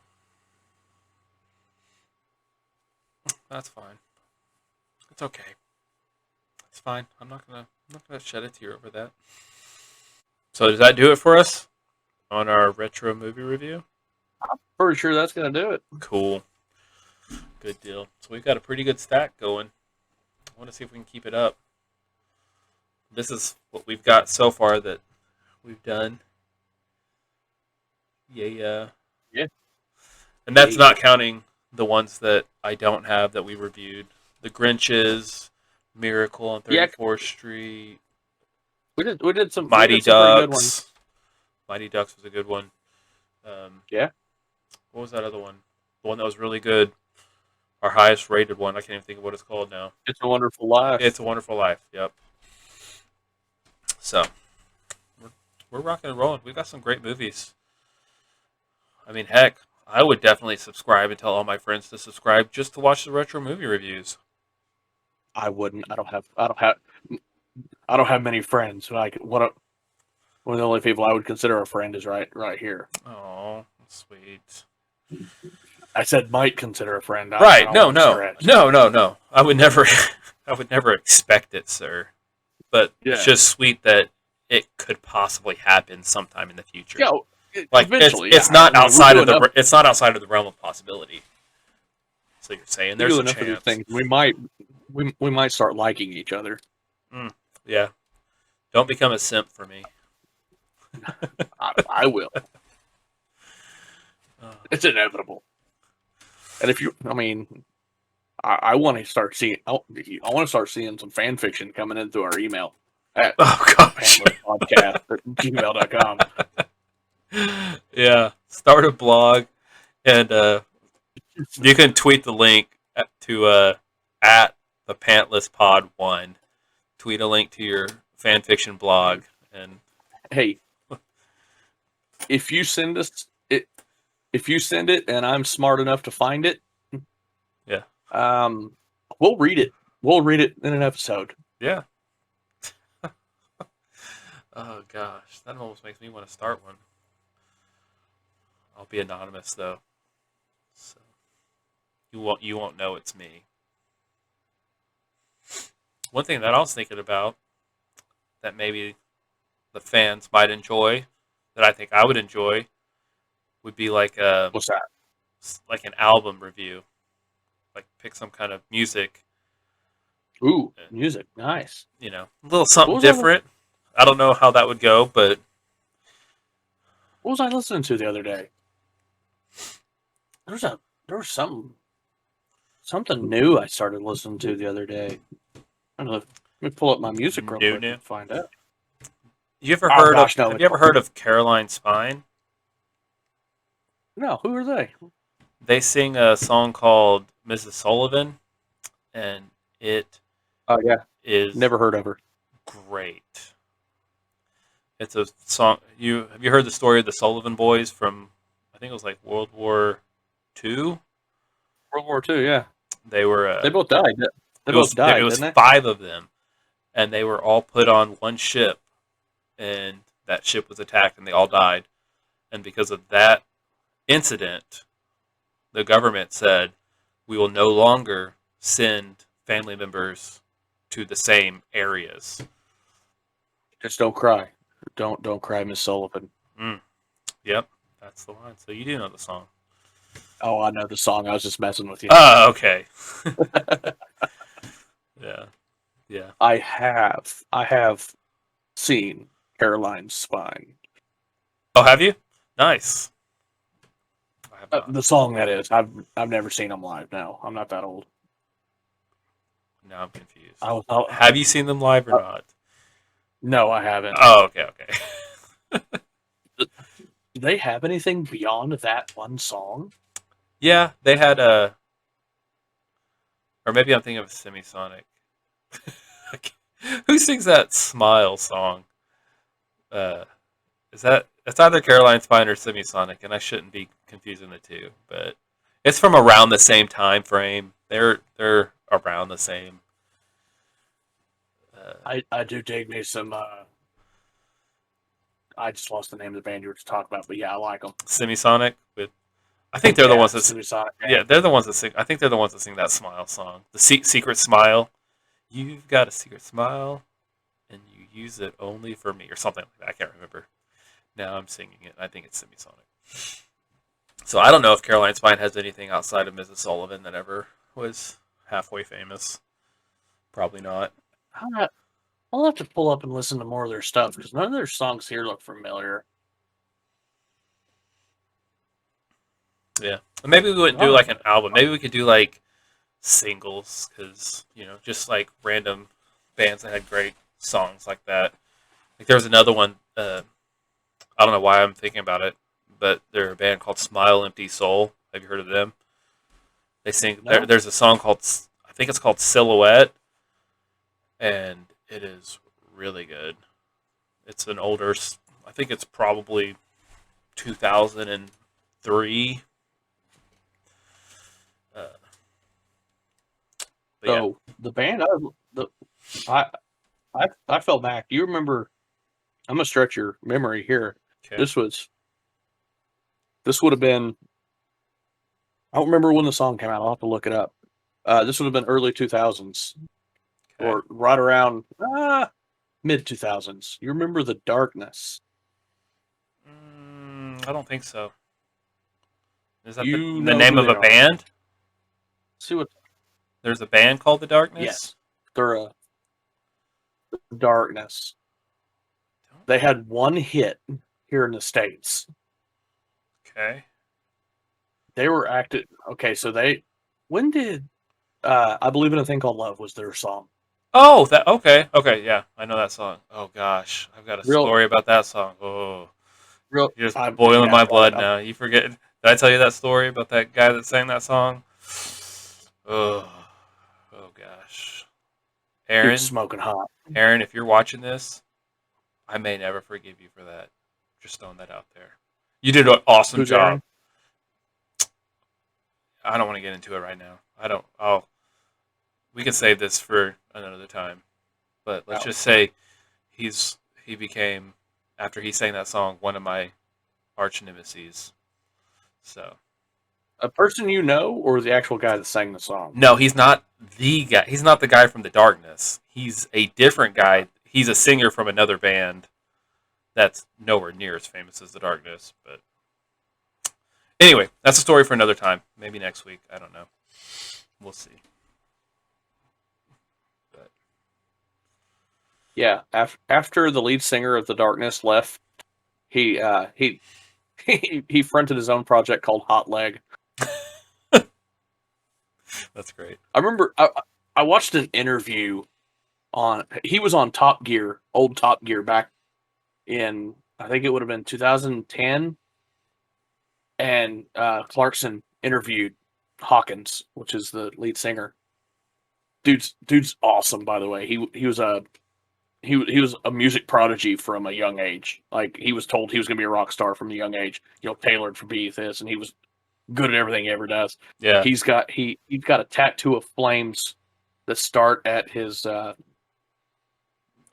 [SPEAKER 1] That's fine. It's okay. It's fine. I'm not gonna shed a tear over that. So does that do it for us on our retro movie review?
[SPEAKER 2] I'm pretty sure that's gonna do it.
[SPEAKER 1] Cool. Good deal. So we've got a pretty good stack going. I want to see if we can keep it up. This is what we've got so far that we've done. Yeah.
[SPEAKER 2] Yeah.
[SPEAKER 1] And that's not counting the ones that I don't have that we reviewed. The Grinches, Miracle on 34th Street.
[SPEAKER 2] We did some
[SPEAKER 1] Mighty Ducks. Mighty Ducks was a good one.
[SPEAKER 2] Yeah.
[SPEAKER 1] What was that other one? The one that was really good. Our highest rated one. I can't even think of what it's called now.
[SPEAKER 2] It's a Wonderful Life.
[SPEAKER 1] It's a Wonderful Life. Yep. So we're rocking and rolling. We've got some great movies. I mean, heck, I would definitely subscribe and tell all my friends to subscribe just to watch the retro movie reviews.
[SPEAKER 2] I wouldn't. I don't have many friends. Like one of the only people I would consider a friend is right here.
[SPEAKER 1] Oh, sweet.
[SPEAKER 2] I said might consider a friend.
[SPEAKER 1] Right? No. I would never. I would never expect it, sir. But it's just sweet that it could possibly happen sometime in the future.
[SPEAKER 2] Yeah,
[SPEAKER 1] like
[SPEAKER 2] eventually,
[SPEAKER 1] it's not outside of the it's not outside of the realm of possibility. So you're saying there's a chance.
[SPEAKER 2] Things. We might start liking each other.
[SPEAKER 1] Yeah, don't become a simp for me.
[SPEAKER 2] I will. It's inevitable. And if you, I mean, I want to start seeing. I want to start seeing some fan fiction coming in through our email at pantlesspodcast@gmail.com.
[SPEAKER 1] Yeah, start a blog, and you can tweet the link to at the Pantless Pod 1. Tweet a link to your fan fiction blog, and
[SPEAKER 2] hey, if you send it, and I'm smart enough to find it,
[SPEAKER 1] yeah,
[SPEAKER 2] we'll read it. We'll read it in an episode.
[SPEAKER 1] Yeah. Oh gosh, that almost makes me want to start one. I'll be anonymous though, so you won't know it's me. One thing that I was thinking about that maybe the fans might enjoy, that I think I would enjoy, would be like
[SPEAKER 2] what's that?
[SPEAKER 1] Like an album review, like pick some kind of music.
[SPEAKER 2] Ooh, music, nice.
[SPEAKER 1] You know, a little something different. I don't know how that would go, but
[SPEAKER 2] what was I listening to the other day? There was something new I started listening to the other day. I don't know. Let me pull up my music real quick and find out.
[SPEAKER 1] Have you ever heard of Caroline Spine?
[SPEAKER 2] No, who are they?
[SPEAKER 1] They sing a song called Mrs. Sullivan, and it
[SPEAKER 2] is never heard of her.
[SPEAKER 1] Great. It's a song. Have you heard the story of the Sullivan boys from? I think it was like World War II.
[SPEAKER 2] World War II, yeah.
[SPEAKER 1] They were.
[SPEAKER 2] They both died. It was
[SPEAKER 1] 5 of them, and they were all put on one ship, and that ship was attacked, and they all died. And because of that incident, the government said, we will no longer send family members to the same areas.
[SPEAKER 2] Just don't cry. Don't cry, Miss Sullivan.
[SPEAKER 1] Yep, that's the line. So you do know the song.
[SPEAKER 2] Oh, I know the song. I was just messing with you.
[SPEAKER 1] Oh, okay. Yeah, yeah.
[SPEAKER 2] I have seen Caroline's Spine.
[SPEAKER 1] Oh, have you? Nice. I have not.
[SPEAKER 2] The song that is. I've never seen them live. No, I'm not that old.
[SPEAKER 1] Now I'm confused.
[SPEAKER 2] Have
[SPEAKER 1] you seen them live or not?
[SPEAKER 2] No, I haven't.
[SPEAKER 1] Oh, okay.
[SPEAKER 2] Do they have anything beyond that one song?
[SPEAKER 1] Yeah, they had a, or maybe I'm thinking of Semisonic. Who sings that Smile song? Is that it's either Caroline Spine or Semisonic, and I shouldn't be confusing the two, but it's from around the same time frame. They're around the same.
[SPEAKER 2] I do dig me some. I just lost the name of the band you were just talking about, but yeah, I like them.
[SPEAKER 1] Semisonic with, I think they're the ones that
[SPEAKER 2] Semisonic.
[SPEAKER 1] yeah, they're the ones that sing. I think they're the ones that sing that Smile song, the Secret Smile. You've got a secret smile, and you use it only for me, or something like that. I can't remember. Now I'm singing it. I think it's Semisonic. So I don't know if Caroline Spine has anything outside of Mrs. Sullivan that ever was halfway famous. Probably not.
[SPEAKER 2] I'll have to pull up and listen to more of their stuff because none of their songs here look familiar.
[SPEAKER 1] Yeah. Maybe we wouldn't do like an album. Maybe we could do like singles because, just like random bands that had great songs like that. Like there was another one. I don't know why I'm thinking about it, but they're a band called Smile Empty Soul. Have you heard of them? They sing.
[SPEAKER 2] No.
[SPEAKER 1] There's a song called, I think it's called Silhouette, and it is really good. It's an older. I think it's probably 2003.
[SPEAKER 2] So the band, I fell back. Do you remember? I'm gonna stretch your memory here.
[SPEAKER 1] Okay.
[SPEAKER 2] This would have been. I don't remember when the song came out. I'll have to look it up. This would have been early 2000s,
[SPEAKER 1] Okay.
[SPEAKER 2] or right around mid 2000s. You remember The Darkness?
[SPEAKER 1] I don't think so. Is that
[SPEAKER 2] You
[SPEAKER 1] the
[SPEAKER 2] know
[SPEAKER 1] name
[SPEAKER 2] who
[SPEAKER 1] of
[SPEAKER 2] they
[SPEAKER 1] a
[SPEAKER 2] are.
[SPEAKER 1] band?
[SPEAKER 2] See what?
[SPEAKER 1] There's a band called The Darkness?
[SPEAKER 2] Yes, they're a Darkness. They had one hit here in the States.
[SPEAKER 1] Okay.
[SPEAKER 2] They were active. Okay, so when did I Believe in a Thing Called Love was their song?
[SPEAKER 1] Oh, okay, yeah, I know that song. Oh gosh, I've got a
[SPEAKER 2] Real-
[SPEAKER 1] story about that song. Oh,
[SPEAKER 2] Real,
[SPEAKER 1] you're just boiling my blood
[SPEAKER 2] I'm-
[SPEAKER 1] now. You forget? Did I tell you that story about that guy that sang that song? Oh gosh, Aaron,
[SPEAKER 2] Dude's smoking hot.
[SPEAKER 1] Aaron, if you're watching this, I may never forgive you for that. Just throwing that out there. You did an awesome
[SPEAKER 2] Who's
[SPEAKER 1] job.
[SPEAKER 2] Aaron?
[SPEAKER 1] I don't want to get into it right now. We can save this for another time. But let's just say he became, after he sang that song, one of my arch nemesis. So
[SPEAKER 2] A person you know, or the actual guy that sang the song?
[SPEAKER 1] no, he's not the guy. He's not the guy from The Darkness. He's a different guy. He's a singer from another band that's nowhere near as famous as The Darkness. But anyway, that's a story for another time. Maybe next week. I don't know. We'll see. But
[SPEAKER 2] Yeah. After the lead singer of The Darkness left, he he fronted his own project called Hot Leg.
[SPEAKER 1] that's great.
[SPEAKER 2] I remember I watched an interview he was on Top Gear, old Top Gear back in, I think it would have been 2010, and Clarkson interviewed Hawkins, which is the lead singer. Dude's awesome, by the way. He was a music prodigy from a young age. Like, he was told he was going to be a rock star from a young age. Tailored for be this, and he was good at everything he ever does.
[SPEAKER 1] Yeah.
[SPEAKER 2] He's got a tattoo of flames that start at his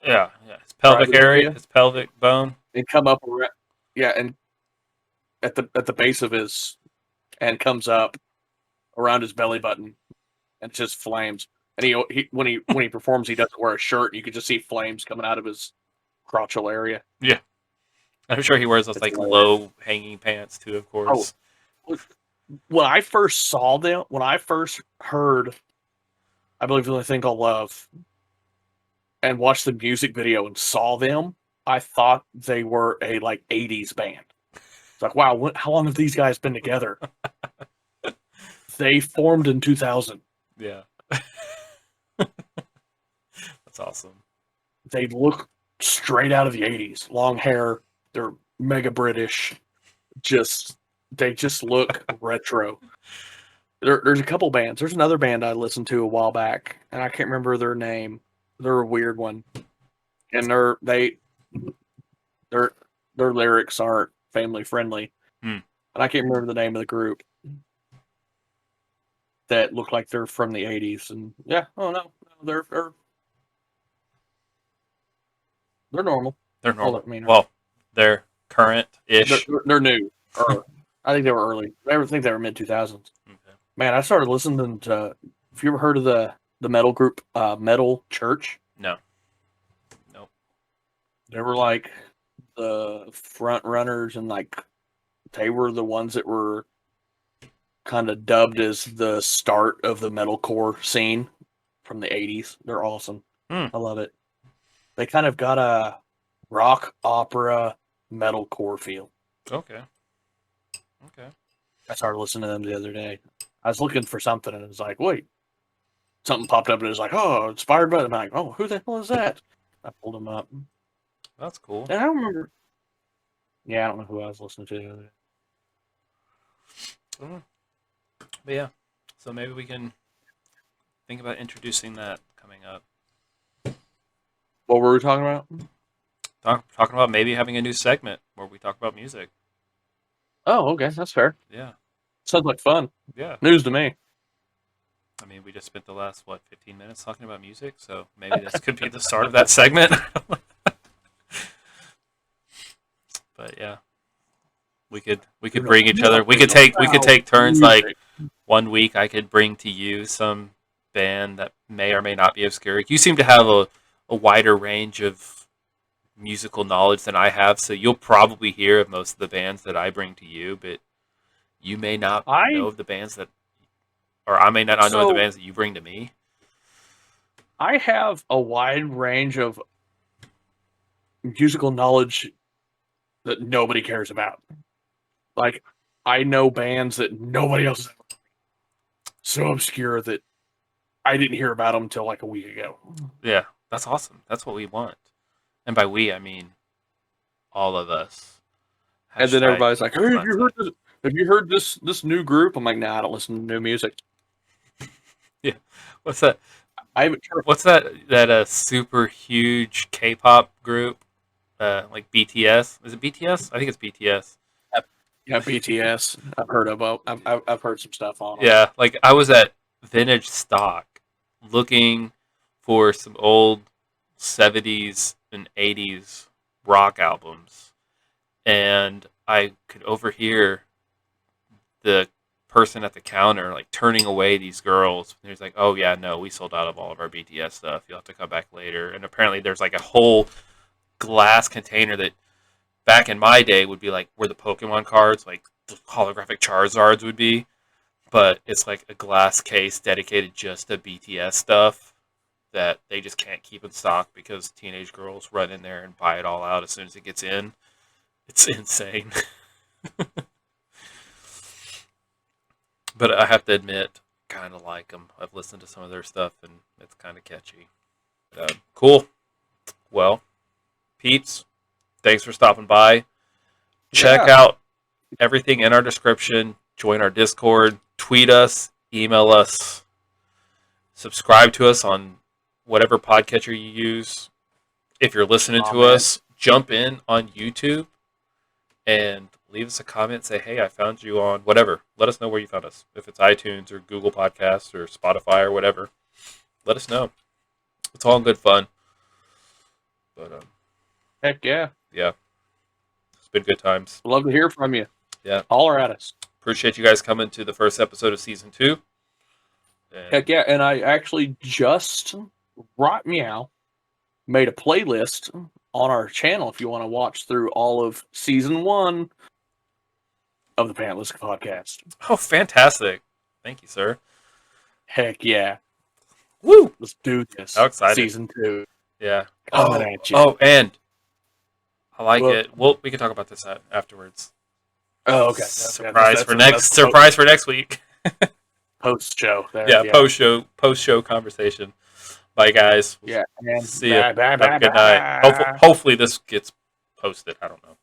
[SPEAKER 1] Yeah. His pelvic
[SPEAKER 2] private
[SPEAKER 1] area, his pelvic bone.
[SPEAKER 2] and come up around, and at the base of his, and comes up around his belly button, and it's just flames. And he when he performs, he doesn't wear a shirt. You can just see flames coming out of his crotchal area.
[SPEAKER 1] Yeah. I'm sure he wears those like low hanging pants too, of course.
[SPEAKER 2] Oh, when I first saw them, when I first heard I Believe in a Thing Called Love and watched the music video and saw them, I thought they were a like 80s band. It's like, wow, how long have these guys been together? They formed in 2000.
[SPEAKER 1] Yeah. That's awesome.
[SPEAKER 2] They look straight out of the 80s. Long hair, they're mega British. They just look retro. There's a couple bands. There's another band I listened to a while back, and I can't remember their name. They're a weird one, and their lyrics aren't family friendly. And I can't remember the name of the group that look like they're from the 80s. And yeah, oh no, they're normal.
[SPEAKER 1] They're normal.
[SPEAKER 2] I mean,
[SPEAKER 1] well, they're current-ish.
[SPEAKER 2] They're new. I think they were early. I think they were mid 2000s. Okay. Man, I started listening to. Have you ever heard of the metal group Metal Church?
[SPEAKER 1] No. Nope.
[SPEAKER 2] They were like the front runners, and like they were the ones that were kind of dubbed as the start of the metalcore scene from the 80s. They're awesome. I love it. They kind of got a rock opera metalcore feel.
[SPEAKER 1] Okay.
[SPEAKER 2] I started listening to them the other day. I was looking for something, and it was like, wait. Something popped up, and it was like, oh, inspired by them. I'm like, oh, who the hell is that? I pulled them up.
[SPEAKER 1] That's cool.
[SPEAKER 2] And I don't remember. Yeah, I don't know who I was listening to the other day.
[SPEAKER 1] But yeah, so maybe we can think about introducing that coming up.
[SPEAKER 2] What were we talking about?
[SPEAKER 1] Talking about maybe having a new segment where we talk about music.
[SPEAKER 2] Oh, okay, that's fair.
[SPEAKER 1] Yeah.
[SPEAKER 2] Sounds like fun.
[SPEAKER 1] Yeah.
[SPEAKER 2] News to me.
[SPEAKER 1] I mean, we just spent the last 15 minutes talking about music, so maybe this could be the start of that segment. But yeah, we could bring each other. We could take turns. Like 1 week, I could bring to you some band that may or may not be obscure. You seem to have a wider range of musical knowledge than I have, so you'll probably hear of most of the bands that I bring to you, but you may not know of the bands that, or I may not know of the bands that you bring to me.
[SPEAKER 2] I have a wide range of musical knowledge that nobody cares about. Like, I know bands that nobody else is so obscure that I didn't hear about them until like a week ago.
[SPEAKER 1] Yeah, that's awesome. That's what we want. And by we, I mean all of us.
[SPEAKER 2] And then everybody's like, hey, have you heard this new group? I'm like, nah, I don't listen to new music.
[SPEAKER 1] Yeah. What's that?
[SPEAKER 2] I haven't heard.
[SPEAKER 1] What's that super huge K-pop group? Like BTS? Is it BTS? I think it's BTS.
[SPEAKER 2] Yeah, BTS. I've heard of. I've heard some stuff on them.
[SPEAKER 1] Yeah, like I was at Vintage Stock looking for some old 70s and 80s rock albums, and I could overhear the person at the counter like turning away these girls. He's like, oh yeah, no, we sold out of all of our BTS stuff, you'll have to come back later. And apparently there's like a whole glass container that back in my day would be like where the Pokemon cards, like the holographic Charizards would be, but it's like a glass case dedicated just to BTS stuff that they just can't keep in stock because teenage girls run in there and buy it all out as soon as it gets in. It's insane. But I have to admit, kind of like them. I've listened to some of their stuff, and it's kind of catchy. Cool. Well, Pete's, thanks for stopping by. Check out everything in our description. Join our Discord. Tweet us. Email us. Subscribe to us on whatever podcatcher you use. If you're listening to us, jump in on YouTube and leave us a comment. Say, hey, I found you on whatever. Let us know where you found us. If it's iTunes or Google Podcasts or Spotify or whatever, let us know. It's all in good fun. But
[SPEAKER 2] heck yeah.
[SPEAKER 1] Yeah. It's been good times.
[SPEAKER 2] Love to hear from you.
[SPEAKER 1] Yeah.
[SPEAKER 2] Holler at us.
[SPEAKER 1] Appreciate you guys coming to the first episode of season 2. And
[SPEAKER 2] heck yeah. And I actually just made a playlist on our channel if you want to watch through all of season 1 of the Pantless podcast.
[SPEAKER 1] Oh, fantastic! Thank you, sir.
[SPEAKER 2] Heck yeah!
[SPEAKER 1] Woo!
[SPEAKER 2] Let's do this.
[SPEAKER 1] How excited!
[SPEAKER 2] Season 2.
[SPEAKER 1] Yeah.
[SPEAKER 2] Coming at you.
[SPEAKER 1] Oh, and I like it. We can talk about this afterwards.
[SPEAKER 2] Oh, okay.
[SPEAKER 1] Surprise for next week.
[SPEAKER 2] Post show.
[SPEAKER 1] Yeah, post show conversation. Bye, guys.
[SPEAKER 2] Yeah. And
[SPEAKER 1] see you. Have
[SPEAKER 2] bye,
[SPEAKER 1] a good night. Hopefully this gets posted. I don't know.